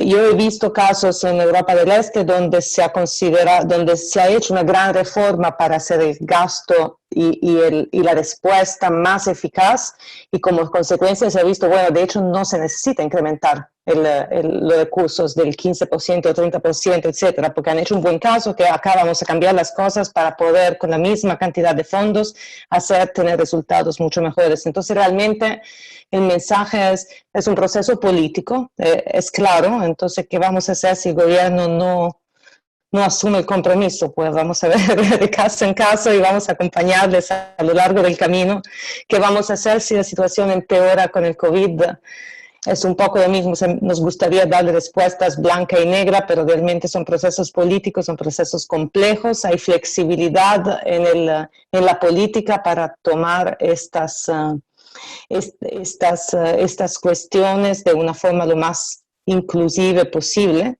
Yo he visto casos en Europa del Este donde se ha hecho una gran reforma para hacer el gasto y la respuesta más eficaz, y como consecuencia se ha visto, bueno, de hecho no se necesita incrementar los recursos del 15% o 30%, etcétera, porque han hecho un buen caso que acá vamos a cambiar las cosas para poder con la misma cantidad de fondos tener resultados mucho mejores. Entonces realmente el mensaje es un proceso político, es claro. Entonces, ¿qué vamos a hacer si el gobierno no asume el compromiso? Pues vamos a ver de caso en caso y vamos a acompañarles a lo largo del camino. ¿Qué vamos a hacer si la situación empeora con el COVID? Es un poco lo mismo, nos gustaría darle respuestas blanca y negra, pero realmente son procesos políticos, son procesos complejos, hay flexibilidad en la política para tomar estas cuestiones de una forma lo más inclusiva posible.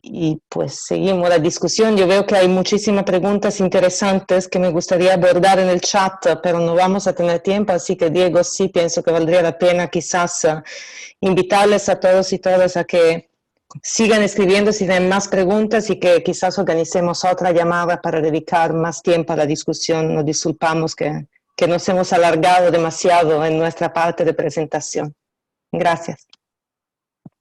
Y pues seguimos la discusión. Yo veo que hay muchísimas preguntas interesantes que me gustaría abordar en el chat, pero no vamos a tener tiempo, así que Diego, sí pienso que valdría la pena quizás invitarles a todos y todas a que sigan escribiendo si tienen más preguntas y que quizás organicemos otra llamada para dedicar más tiempo a la discusión. Nos disculpamos que nos hemos alargado demasiado en nuestra parte de presentación. Gracias.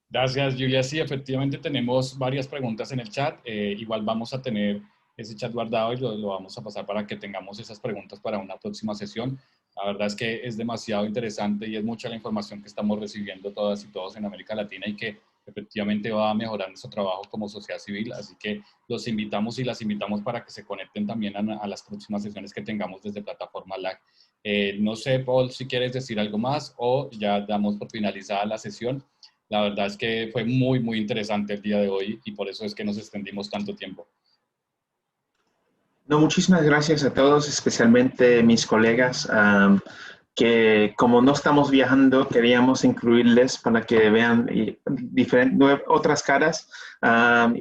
Gracias, Julia. Sí, efectivamente tenemos varias preguntas en el chat. Igual vamos a tener ese chat guardado y lo vamos a pasar para que tengamos esas preguntas para una próxima sesión. La verdad es que es demasiado interesante y es mucha la información que estamos recibiendo todas y todos en América Latina y que efectivamente va a mejorar nuestro trabajo como sociedad civil. Así que los invitamos y las invitamos para que se conecten también a las próximas sesiones que tengamos desde Plataforma LAC. No sé, Paul, si quieres decir algo más o ya damos por finalizada la sesión. La verdad es que fue muy, muy interesante el día de hoy y por eso es que nos extendimos tanto tiempo. No, muchísimas gracias a todos, especialmente mis colegas, que como no estamos viajando, queríamos incluirles para que vean otras caras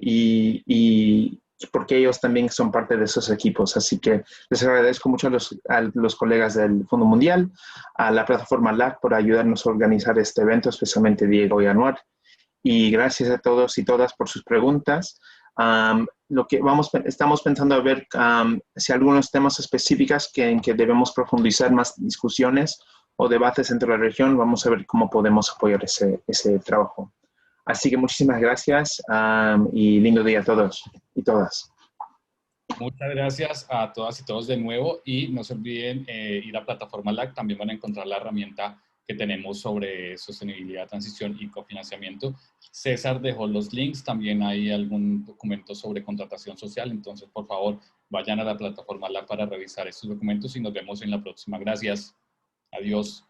y porque ellos también son parte de esos equipos. Así que les agradezco mucho a los colegas del Fondo Mundial, a la plataforma LAC por ayudarnos a organizar este evento, especialmente Diego y Anuar. Y gracias a todos y todas por sus preguntas. Estamos pensando a ver si hay algunos temas específicos en que debemos profundizar más discusiones o debates entre la región. Vamos a ver cómo podemos apoyar ese trabajo. Así que muchísimas gracias y lindo día a todos y todas. Muchas gracias a todas y todos de nuevo y no se olviden ir a Plataforma LAC, también van a encontrar la herramienta que tenemos sobre sostenibilidad, transición y cofinanciamiento. César dejó los links, también hay algún documento sobre contratación social, entonces por favor vayan a la Plataforma LAC para revisar estos documentos y nos vemos en la próxima. Gracias. Adiós.